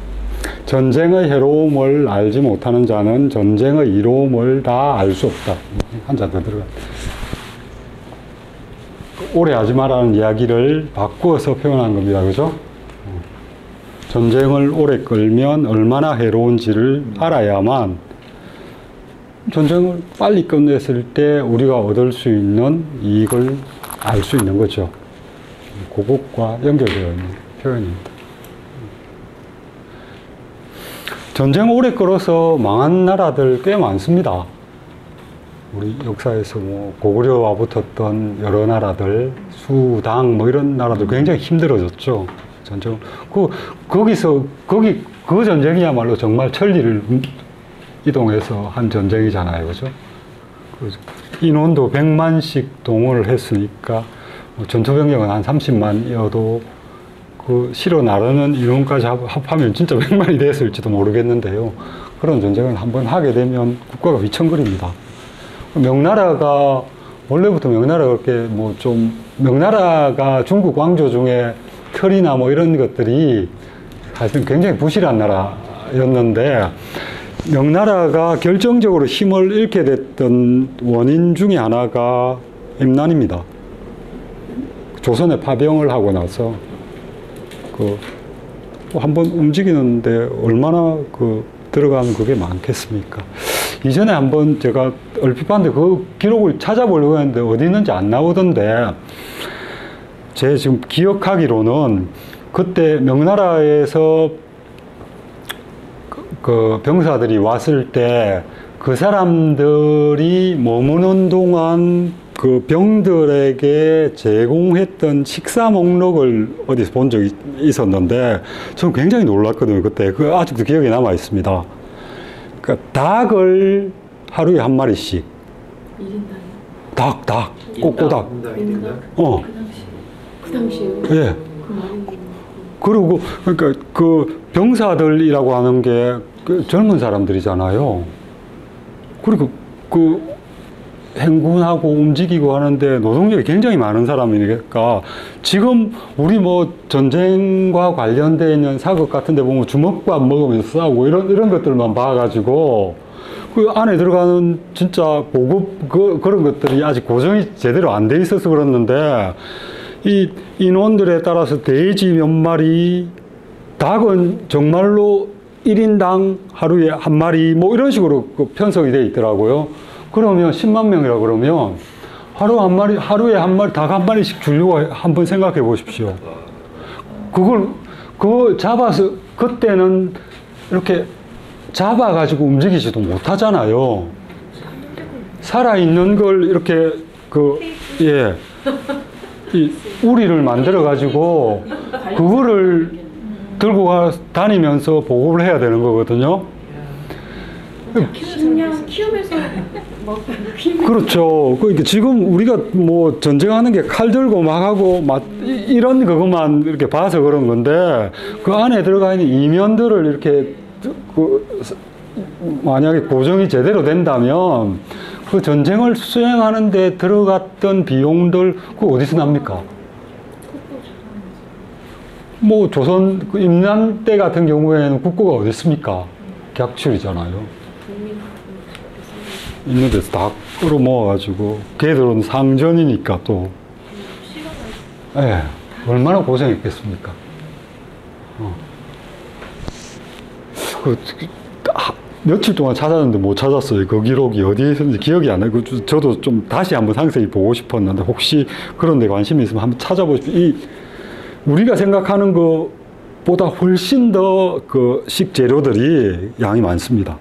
전쟁의 해로움을 알지 못하는 자는 전쟁의 이로움을 다 알 수 없다. 한자 더 들어갔다. 오래 하지 말라는 이야기를 바꾸어서 표현한 겁니다. 그죠? 전쟁을 오래 끌면 얼마나 해로운지를 알아야만 전쟁을 빨리 끝냈을 때 우리가 얻을 수 있는 이익을 알 수 있는 거죠. 그것과 연결되어 있는 표현입니다. 전쟁 오래 끌어서 망한 나라들 꽤 많습니다. 우리 역사에서 뭐 고구려와 붙었던 여러 나라들, 수당 뭐 이런 나라들 굉장히 힘들어졌죠. 전쟁. 그 전쟁이야말로 정말 천리를 이동해서 한 전쟁이잖아요. 그죠? 인원도 100만씩 동원을 했으니까 전투병력은 한 30만이어도 그 실어 나르는 인원까지 합하면 진짜 100만이 됐을지도 모르겠는데요. 그런 전쟁을 한번 하게 되면 국가가 위천거립니다. 명나라가 원래부터 명나라가 그렇게 뭐 좀 명나라가 중국 왕조 중에 털이나 뭐 이런 것들이 사실 굉장히 부실한 나라였는데 명나라가 결정적으로 힘을 잃게 됐던 원인 중에 하나가 임난입니다. 조선에 파병을 하고 나서 한번 움직이는데 얼마나 들어가는 그게 많겠습니까? 이전에 한번 제가 얼핏 봤는데 그 기록을 찾아보려고 했는데 어디 있는지 안 나오던데 제 지금 기억하기로는 그때 명나라에서 그 병사들이 왔을 때 그 사람들이 머무는 동안 그 병들에게 제공했던 식사 목록을 어디서 본 적이 있었는데 저는 굉장히 놀랐거든요. 그때 그 아직도 기억에 남아 있습니다. 그러니까 닭을 하루에 한 마리씩. 1인당이요? 닭, 꼬꼬닭. 그 당시에. 예. 그리고 그러니까 그 병사들이라고 하는 게 그 젊은 사람들이잖아요. 그리고 그 행군하고 움직이고 하는데 노동력이 굉장히 많은 사람이니까 지금 우리 뭐 전쟁과 관련되어 있는 사극 같은 데 보면 주먹밥 먹으면서 싸우고 이런 것들만 봐가지고 그 안에 들어가는 진짜 보급 그런 것들이 아직 고정이 제대로 안 돼 있어서 그렇는데 이 인원들에 따라서 돼지 몇 마리, 닭은 정말로 1인당 하루에 한 마리 뭐 이런 식으로 편성이 돼 있더라고요. 그러면 10만 명이라 그러면 하루에 한 마리, 닭 한 마리씩 주려고 한번 생각해 보십시오. 그걸 잡아서 그때는 이렇게 잡아가지고 움직이지도 못하잖아요. 살아있는 걸 이렇게 이 우리를 만들어가지고 그거를 들고 다니면서 보급을 해야 되는 거거든요. 키우면서 그렇죠. 그러니까 지금 우리가 뭐 전쟁하는 게 칼 들고 막 하고 막 이런 그것만 이렇게 봐서 그런 건데 그 안에 들어가 있는 이면들을 이렇게 만약에 고정이 제대로 된다면 그 전쟁을 수행하는 데 들어갔던 비용들 그거 어디서 납니까? 뭐 조선 임난 때 같은 경우에는 국고가 어디 있습니까? 객출이잖아요. 있는 데서 다 끌어모아가지고 걔들은 상전이니까 또 얼마나 고생했겠습니까? 며칠 동안 찾았는데 못 찾았어요. 그 기록이 어디에 있었는지 기억이 안 나요. 저도 좀 다시 한번 상세히 보고 싶었는데 혹시 그런 데 관심이 있으면 한번 찾아보십시오. 우리가 생각하는 것보다 훨씬 더 그 식재료들이 양이 많습니다.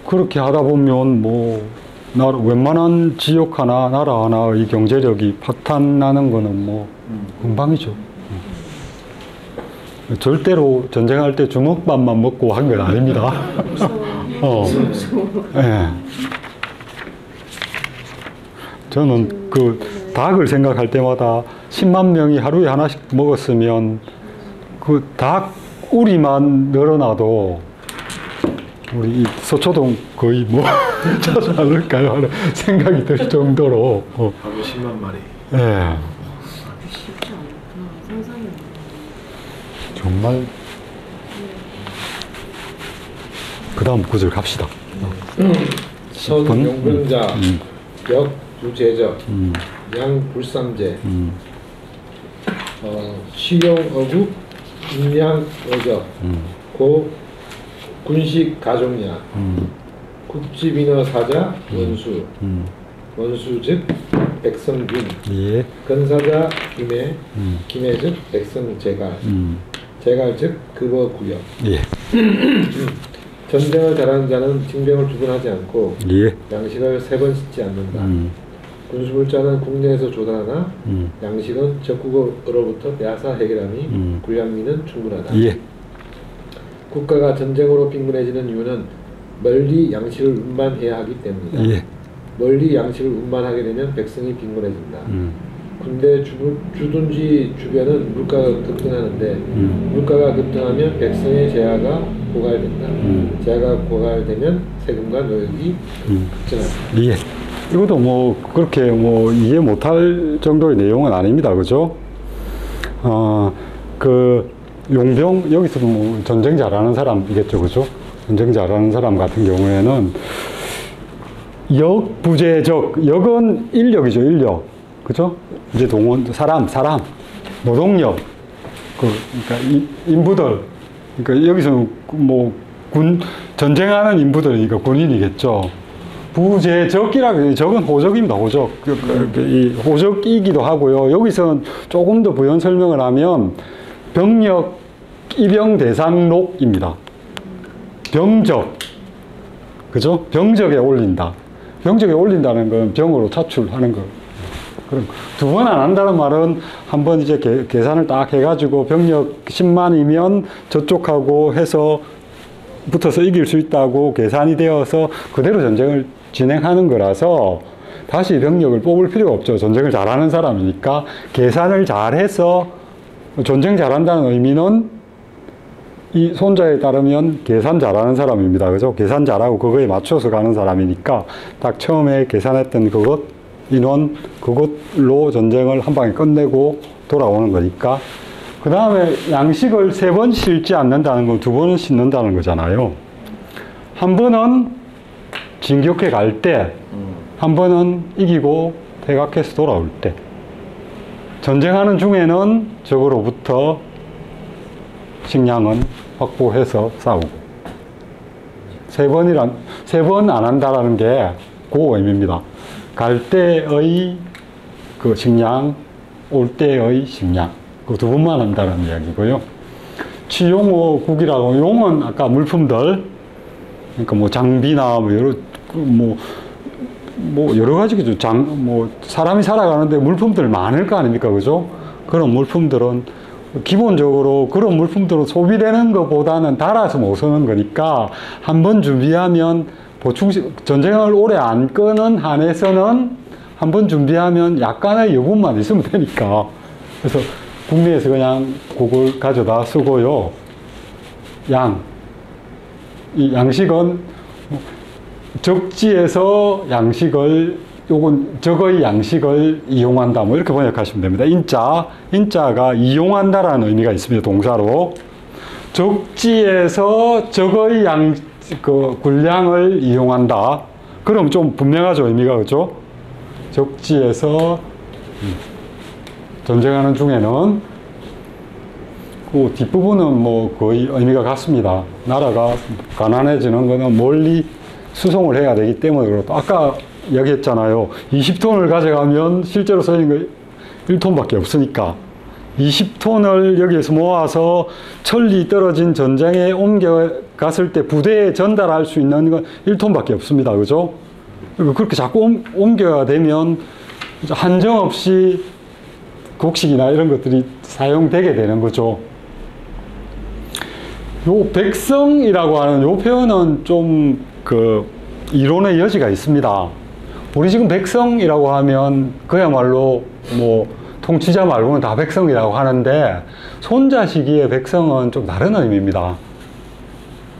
그렇게 하다 보면 뭐 웬만한 지역 하나, 나라 하나의 경제력이 파탄나는 거는 뭐 금방이죠. 절대로 전쟁할 때 주먹밥만 먹고 한 건 아닙니다. 저는 그 닭을 생각할 때마다 10만 명이 하루에 하나씩 먹었으면 그 닭 우리만 늘어나도 우리 서초동 거의 뭐 차지 않을까요? 하는 생각이 들 정도로. 하루에 10만 마리. 정말. 그 다음 구절 갑시다. 선용근자, 역두제적, 양불삼제, 시용어국, 인양어적, 고 군식 가종야, 국지비너 사자 원수, 원수 즉 백성균, 건사자 김해, 김해 즉 백성제갈, 제갈 즉 급어구역. 전쟁을 잘하는 자는 징병을 2번 하지 않고 예. 양식을 3번 씻지 않는다. 군수물자는 국내에서 조달하나 양식은 적국으로부터 빼앗아 해결하니 군량미는 충분하다. 예. 국가가 전쟁으로 빈곤해지는 이유는 멀리 양식을 운반해야 하기 때문이다. 예. 멀리 양식을 운반하게 되면 백성이 빈곤해진다. 군대 주둔지 주변은 물가가 급등하는데 물가가 급등하면 백성의 재화가 고갈된다. 재화가 고갈되면 세금과 노역이 급증한다. 예. 이것도 뭐 그렇게 뭐 이해 못할 정도의 내용은 아닙니다. 그죠? 그 용병 여기서도 뭐 전쟁 잘하는 사람이겠죠. 그죠? 전쟁 잘하는 사람 같은 경우에는 역부재적, 역은 인력이죠. 인력. 그죠? 이제 동원, 사람, 노동력, 그러니까 인부들, 그러니까 여기서는 뭐 전쟁하는 인부들이니까 군인이겠죠. 부재적이라고, 적은 호적입니다. 호적. 이 호적이기도 하고요. 여기서는 조금 더 부연 설명을 하면 병력 입영 대상록입니다. 병적, 그죠? 병적에 올린다. 병적에 올린다는 건 병으로 차출하는 거. 그럼 2번 안 한다는 말은 한번 이제 계산을 딱 해가지고 병력 10만이면 저쪽하고 해서 붙어서 이길 수 있다고 계산이 되어서 그대로 전쟁을 진행하는 거라서 다시 병력을 뽑을 필요가 없죠. 전쟁을 잘하는 사람이니까 계산을 잘해서 전쟁 잘한다는 의미는 이 손자에 따르면 계산 잘하는 사람입니다. 그죠? 계산 잘하고 그거에 맞춰서 가는 사람이니까 딱 처음에 계산했던 그것 인원 그것로 전쟁을 한 방에 끝내고 돌아오는 거니까. 그 다음에 양식을 3번 싣지 않는다는 건 2번은 싣는다는 거잖아요. 한 번은 진격해 갈 때, 한 번은 이기고 퇴각해서 돌아올 때. 전쟁하는 중에는 적으로부터 식량은 확보해서 싸우고. 3번 안 한다라는 게 그 의미입니다. 갈 때의 그 식량, 올 때의 식량. 그 2번만 한다는 이야기고요. 치용호 국이라고, 용은 아까 물품들, 그러니까 뭐 장비나 뭐 여러 가지겠죠. 사람이 살아가는데 물품들 많을 거 아닙니까? 그죠? 그런 물품들은 기본적으로 그런 물품들은 소비되는 것보다는 달아서 못 쓰는 거니까 한번 준비하면 전쟁을 오래 안 끄는 한에서는 한번 준비하면 약간의 여분만 있으면 되니까. 그래서 국내에서 그냥 그걸 가져다 쓰고요. 이 양식은 적지에서 양식을, 요건 적의 양식을 이용한다. 뭐 이렇게 번역하시면 됩니다. 인자가 이용한다라는 의미가 있습니다. 동사로. 적지에서 적의 군량을 이용한다. 그럼 좀 분명하죠. 의미가. 그죠? 적지에서 전쟁하는 중에는 그 뒷부분은 뭐 거의 의미가 같습니다. 나라가 가난해지는 거는 멀리 수송을 해야 되기 때문에 그렇다. 아까 이야기했잖아요. 20톤을 가져가면 실제로 쓰이는 거 1톤밖에 없으니까 20톤을 여기에서 모아서 천리 떨어진 전장에 옮겨갔을 때 부대에 전달할 수 있는 건 1톤밖에 없습니다. 그죠? 그렇게 자꾸 옮겨야 되면 한정없이 곡식이나 이런 것들이 사용되게 되는 거죠. 요 백성이라고 하는 요 표현은 좀 이론의 여지가 있습니다. 우리 지금 백성이라고 하면 그야말로 뭐 통치자 말고는 다 백성이라고 하는데 손자 시기의 백성은 좀 다른 의미입니다.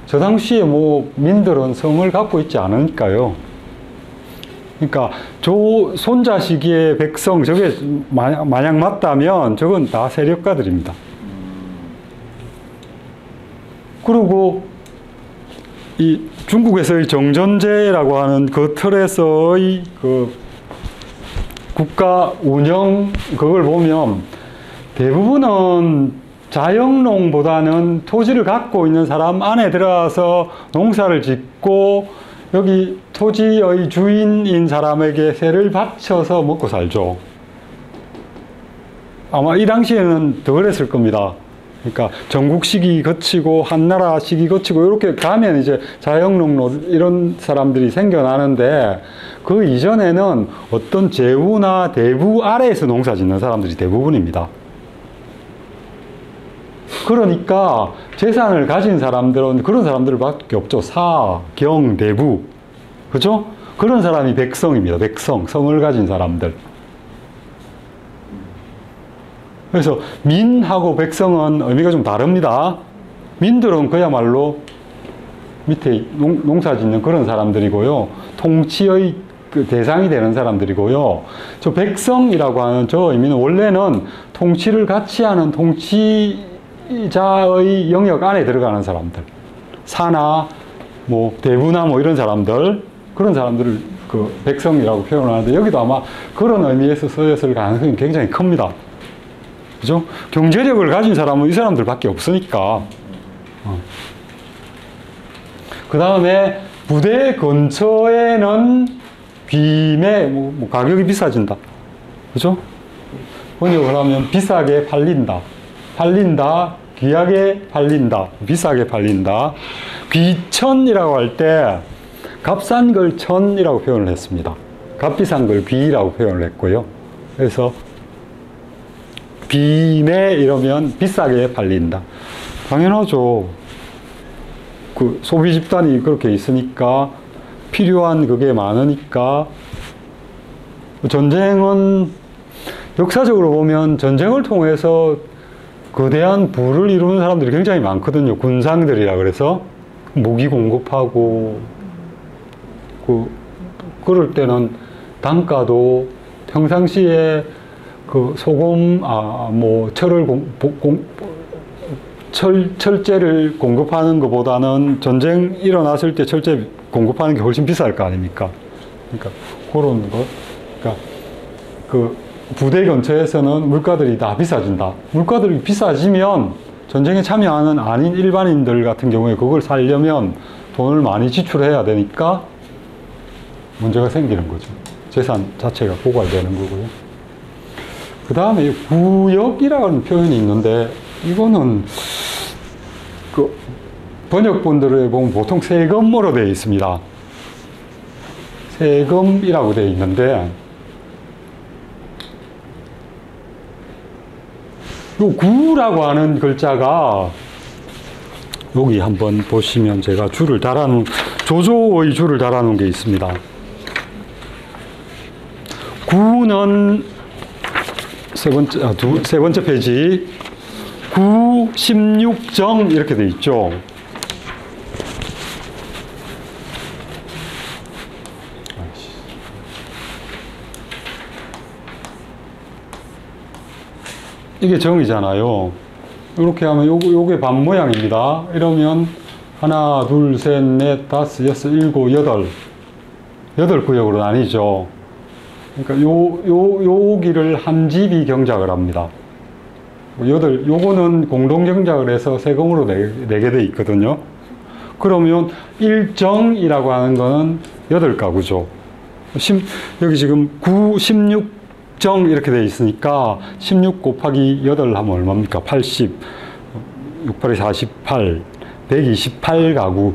저 당시에 뭐 민들은 성을 갖고 있지 않으니까요. 그러니까 손자 시기의 백성, 저게 만약 맞다면 저건 다 세력가들입니다. 그리고 이 중국에서의 정전제라고 하는 그 틀에서의 그 국가 운영, 그걸 보면 대부분은 자영농보다는 토지를 갖고 있는 사람 안에 들어가서 농사를 짓고 여기 토지의 주인인 사람에게 세를 바쳐서 먹고 살죠. 아마 이 당시에는 더 그랬을 겁니다. 그러니까 전국 시기 거치고 한나라 시기 거치고 이렇게 가면 이제 자영농로 이런 사람들이 생겨나는데 그 이전에는 어떤 제후나 대부 아래에서 농사 짓는 사람들이 대부분입니다. 그러니까 재산을 가진 사람들은 그런 사람들밖에 없죠. 사, 경, 대부. 그죠? 그런 사람이 백성입니다. 백성, 성을 가진 사람들. 그래서 민하고 백성은 의미가 좀 다릅니다. 민들은 그야말로 밑에 농사 짓는 그런 사람들이고요. 통치의 그 대상이 되는 사람들이고요. 저 백성이라고 하는 저 의미는 원래는 통치를 같이 하는 통치자의 영역 안에 들어가는 사람들. 사나 뭐 대부나 뭐 이런 사람들, 그런 사람들을 그 백성이라고 표현하는데 여기도 아마 그런 의미에서 쓰였을 가능성이 굉장히 큽니다. 그죠? 경제력을 가진 사람은 이 사람들밖에 없으니까. 그 다음에 부대 근처에는 빔에 뭐 가격이 비싸진다. 그죠? 번역을 하면 비싸게 팔린다. 팔린다. 귀하게 팔린다. 비싸게 팔린다. 귀천이라고 할 때 값싼 걸 천이라고 표현을 했습니다. 값비싼 걸 귀라고 표현을 했고요. 그래서 빔에 이러면 비싸게 팔린다. 당연하죠. 그 소비 집단이 그렇게 있으니까 필요한 그게 많으니까. 전쟁은 역사적으로 보면 전쟁을 통해서 거대한 부를 이루는 사람들이 굉장히 많거든요. 군상들이라 그래서 무기 공급하고 그럴 때는 단가도 평상시에 그 소금, 뭐 철제를 공급하는 것보다는 전쟁 일어났을 때 철제 공급하는 게 훨씬 비쌀 거 아닙니까? 그러니까 그런 것. 그러니까 그 부대 근처에서는 물가들이 다 비싸진다. 물가들이 비싸지면 전쟁에 참여하는 아닌 일반인들 같은 경우에 그걸 살려면 돈을 많이 지출해야 되니까 문제가 생기는 거죠. 재산 자체가 고갈되는 거고요. 그 다음에 구역이라는 표현이 있는데 이거는 그 번역본들에 보면 보통 세금으로 되어 있습니다. 세금이라고 되어 있는데 요 구라고 하는 글자가 여기 한번 보시면 제가 줄을 달아놓은 조조의 줄을 달아놓은 게 있습니다. 구는 세 번째 페이지 9, 16정 이렇게 돼 있죠. 이게 정이잖아요. 이렇게 하면 요게 반 모양입니다. 이러면 하나, 둘, 셋, 넷, 다섯, 여섯, 일곱, 여덟 구역으로 나뉘죠. 그러니까 여기를 한 집이 경작을 합니다. 요거는 공동 경작을 해서 세금으로 내게 돼 있거든요. 그러면 1정이라고 하는 거는 8가구죠. 여기 지금 9, 16정 이렇게 돼 있으니까 16 곱하기 8 하면 얼마입니까? 80, 6, 8이 48, 128가구.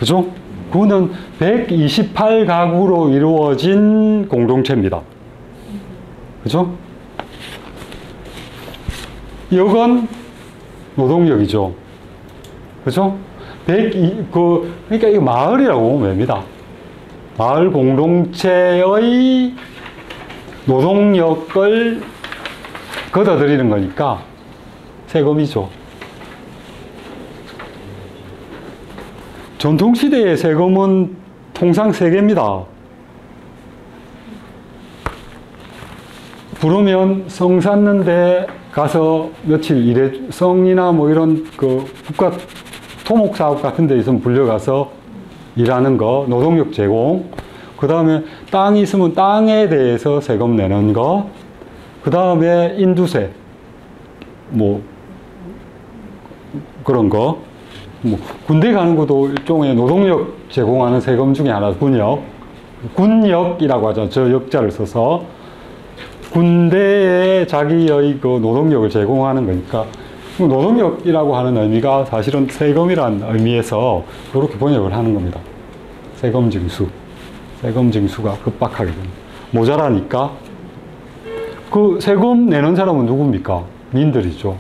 그죠? 구는 128가구로 이루어진 공동체입니다. 그죠? 역은 노동역이죠. 그죠? 그러니까 이거 마을이라고 보면 됩니다. 마을 공동체의 노동력을 걷어들이는 거니까 세금이죠. 전통시대의 세금은 통상 3개입니다. 부르면 성 샀는데 가서 며칠 일해, 성이나 뭐 이런 그 국가 토목사업 같은 데 있으면 불려가서 일하는 거, 노동력 제공. 그 다음에 땅이 있으면 땅에 대해서 세금 내는 거. 그 다음에 인두세. 뭐, 그런 거. 뭐, 군대 가는 것도 일종의 노동력 제공하는 세금 중에 하나, 군역. 군역이라고 하죠. 저 역자를 써서. 군대에 자기의 그 노동력을 제공하는 거니까 노동력이라고 하는 의미가 사실은 세금이라는 의미에서 그렇게 번역을 하는 겁니다. 세금 징수. 세금 징수가 급박하게 됩니다. 모자라니까 그 세금 내는 사람은 누굽니까? 민들이죠.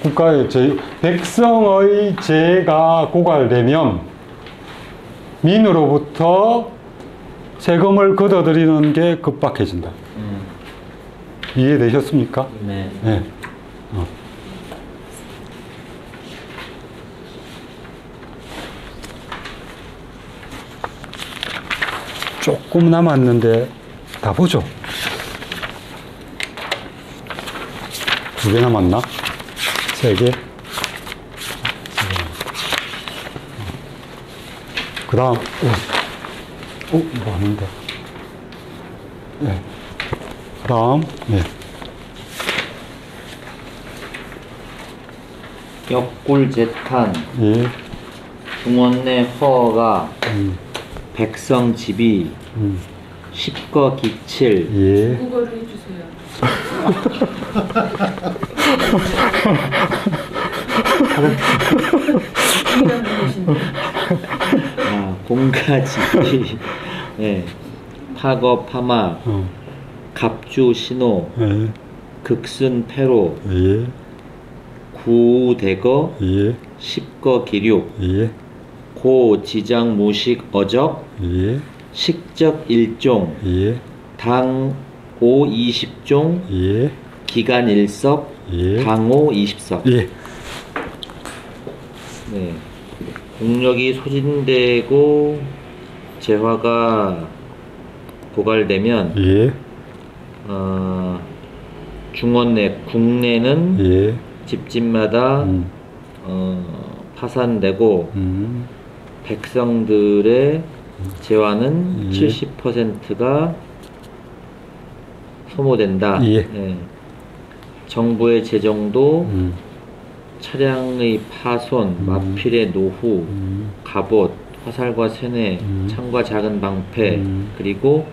국가의 백성의 재가 고갈되면 민으로부터 세금을 걷어들이는 게 급박해진다. 이해되셨습니까? 네. 네. 조금 남았는데 다 보죠. 2개 남았나? 3개? 그 다음, 이거 아닌데. 네. 그 다음, 네. 역굴재탄, 예. 중원 내 허가, 백성 지비, 십거 기칠, 예. 국어를 해주세요. 공가지비, 네. 파거 파마, 갑주 신호, 예. 극순 패로, 예. 구대거, 예. 십거 기륙, 예. 고 지장 무식 어적, 예. 식적 일종, 예. 당 5 20종, 예. 기간 일석, 예. 당호 20석. 예. 네. 공력이 소진되고 재화가 고갈되면 예. 중원 내 국내는 예. 집집마다 파산되고 백성들의 재화는 70%가 소모된다. 예. 네. 정부의 재정도 차량의 파손, 마필의 노후, 갑옷, 화살과 세뇌, 창과 작은 방패, 그리고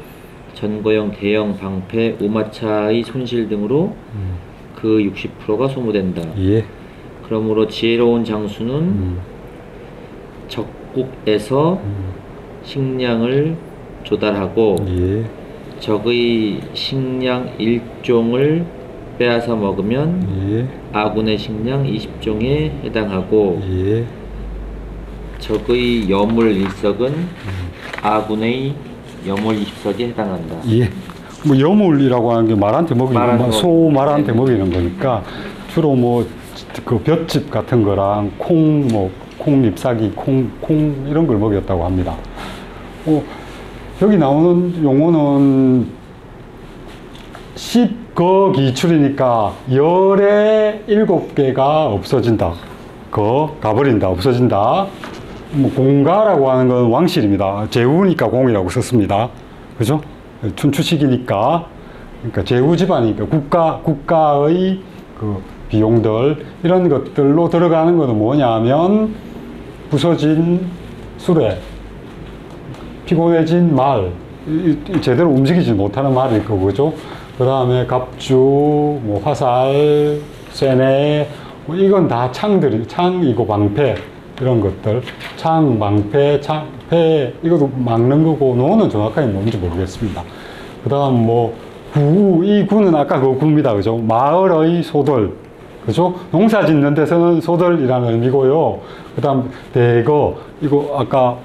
전거용 대형 방패, 우마차의 손실 등으로 그 60%가 소모된다. 예. 그러므로 지혜로운 장수는 적국에서 식량을 조달하고 예. 적의 식량 1종을 빼앗아 먹으면 예. 아군의 식량 20종에 해당하고 예. 적의 여물 1석은 아군의 여물 20석에 해당한다. 예. 뭐 여물이라고 하는 게 말한테 먹이는 소 말한테 네. 먹이는 거니까 주로 뭐 그 볏짚 같은 거랑 콩 잎사귀 콩 이런 걸 먹였다고 합니다. 여기 나오는 용어는 10거 기출이니까 열의 7개가 없어진다. 가버린다. 없어진다. 뭐 공가라고 하는 건 왕실입니다. 제후니까 공이라고 썼습니다. 그죠? 춘추식이니까. 그러니까 제후 집안이니까 국가의 그 비용들 이런 것들로 들어가는 것은 뭐냐면 부서진 수레, 피곤해진 말, 제대로 움직이지 못하는 말일 거고, 그죠? 그 다음에 갑주, 뭐 화살, 세뇌, 뭐 이건 다 창이고 방패, 이런 것들. 창, 방패, 폐, 이것도 막는 거고, 노는 정확하게 뭔지 모르겠습니다. 그 다음 뭐, 이 구는 아까 그 구입니다. 그죠? 마을의 소들. 그죠? 농사 짓는 데서는 소들이라는 의미고요. 그 다음 대거, 이거 아까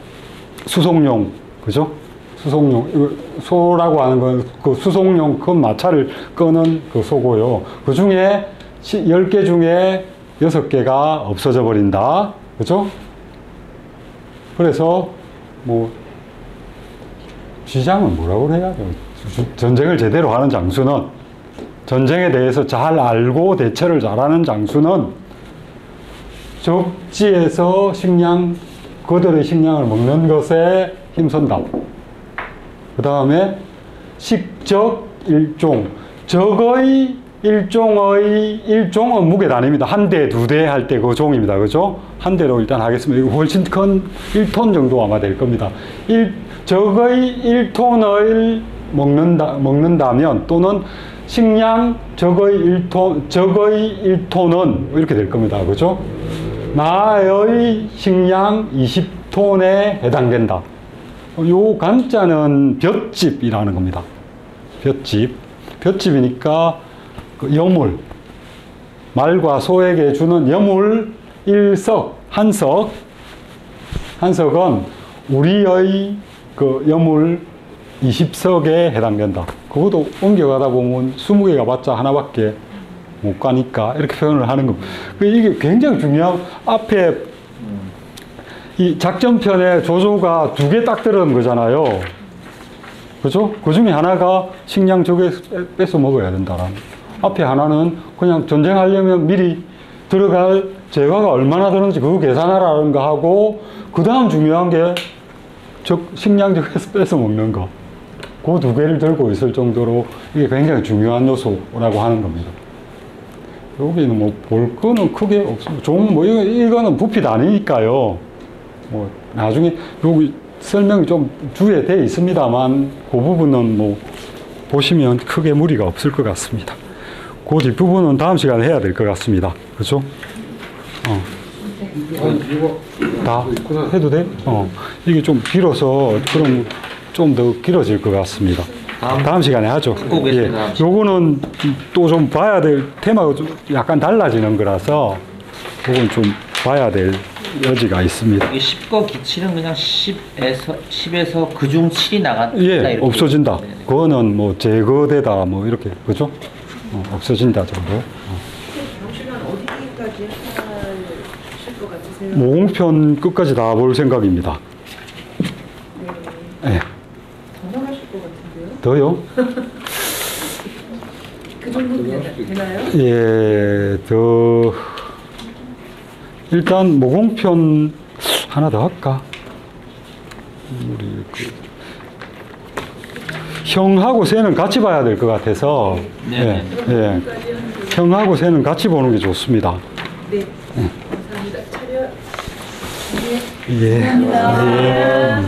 수송용. 그죠? 수송용. 이거 소라고 하는 건 그 수송용 큰 마차를 끄는 그 소고요. 그 중에 10개 중에 6개가 없어져 버린다. 그죠? 그래서 뭐 쥐장은 뭐라고 해야 돼요? 전쟁을 제대로 하는 장수는 전쟁에 대해서 잘 알고 대처를 잘하는 장수는 적지에서 그들의 식량을 먹는 것에 힘쓴다. 그 다음에 식적 일종, 적의 일종은 무게 단위입니다. 한 대, 두 대 할 때 그 종입니다. 그죠? 한 대로 일단 하겠습니다. 이거 훨씬 큰 1톤 정도 아마 될 겁니다. 적의 1톤을 먹는다면 또는 식량 적의 1톤은 이렇게 될 겁니다. 그죠? 나의 식량 20톤에 해당된다. 요 간자는 볏집이라는 겁니다. 볏집이니까 그 여물, 말과 소에게 주는 여물 1석, 한석은 우리의 그 여물 20석에 해당된다. 그것도 옮겨가다 보면 20개가 봤자 하나밖에 못 가니까 이렇게 표현을 하는 겁니다. 이게 굉장히 중요한, 앞에 이 작전편에 조조가 2개 딱 들은 거잖아요. 그죠? 그 중에 하나가 식량 저게 뺏어 먹어야 된다라는. 앞에 하나는 그냥 전쟁하려면 미리 들어갈 재화가 얼마나 드는지 그거 계산하라는 거 하고, 그 다음 중요한 게 식량 저게서 뺏어 먹는 거. 그 2개를 들고 있을 정도로 이게 굉장히 중요한 요소라고 하는 겁니다. 여기는 뭐 볼 거는 크게 없습니다. 이거는 부피 단위니까요. 뭐 나중에 여기 설명이 좀 주에 돼 있습니다만 그 부분은 뭐 보시면 크게 무리가 없을 것 같습니다. 그 뒷부분은 다음 시간에 해야 될 것 같습니다. 그렇죠? 이거 다 해도 돼? 이게 좀 길어서 그럼 좀 더 길어질 것 같습니다. 다음 시간에 하죠. 예. 요거는 또 좀 봐야 될 테마가 좀 약간 달라지는 거라서 요건 좀 봐야 될 여지가 있습니다. 이게 10거 기치는 그냥 10에서 그중 7이 나간다. 예, 이렇게. 없어진다. 네네. 그거는 뭐 제거되다 뭐 이렇게 그죠? 없어진다 정도. 당신은 어디까지 하실 것 같으세요? 모공편 끝까지 다 볼 생각입니다. 네. 예. 더 나가실 것 같은데요? 더요? 그 정도 되나요? 예, 더 일단 모공편 하나 더 할까? 우리 형하고 새는 같이 봐야 될 것 같아서 네. 예. 형하고 새는 같이 보는 게 좋습니다. 네. 감사합니다. 차렷. 예. 감사합니다. 예.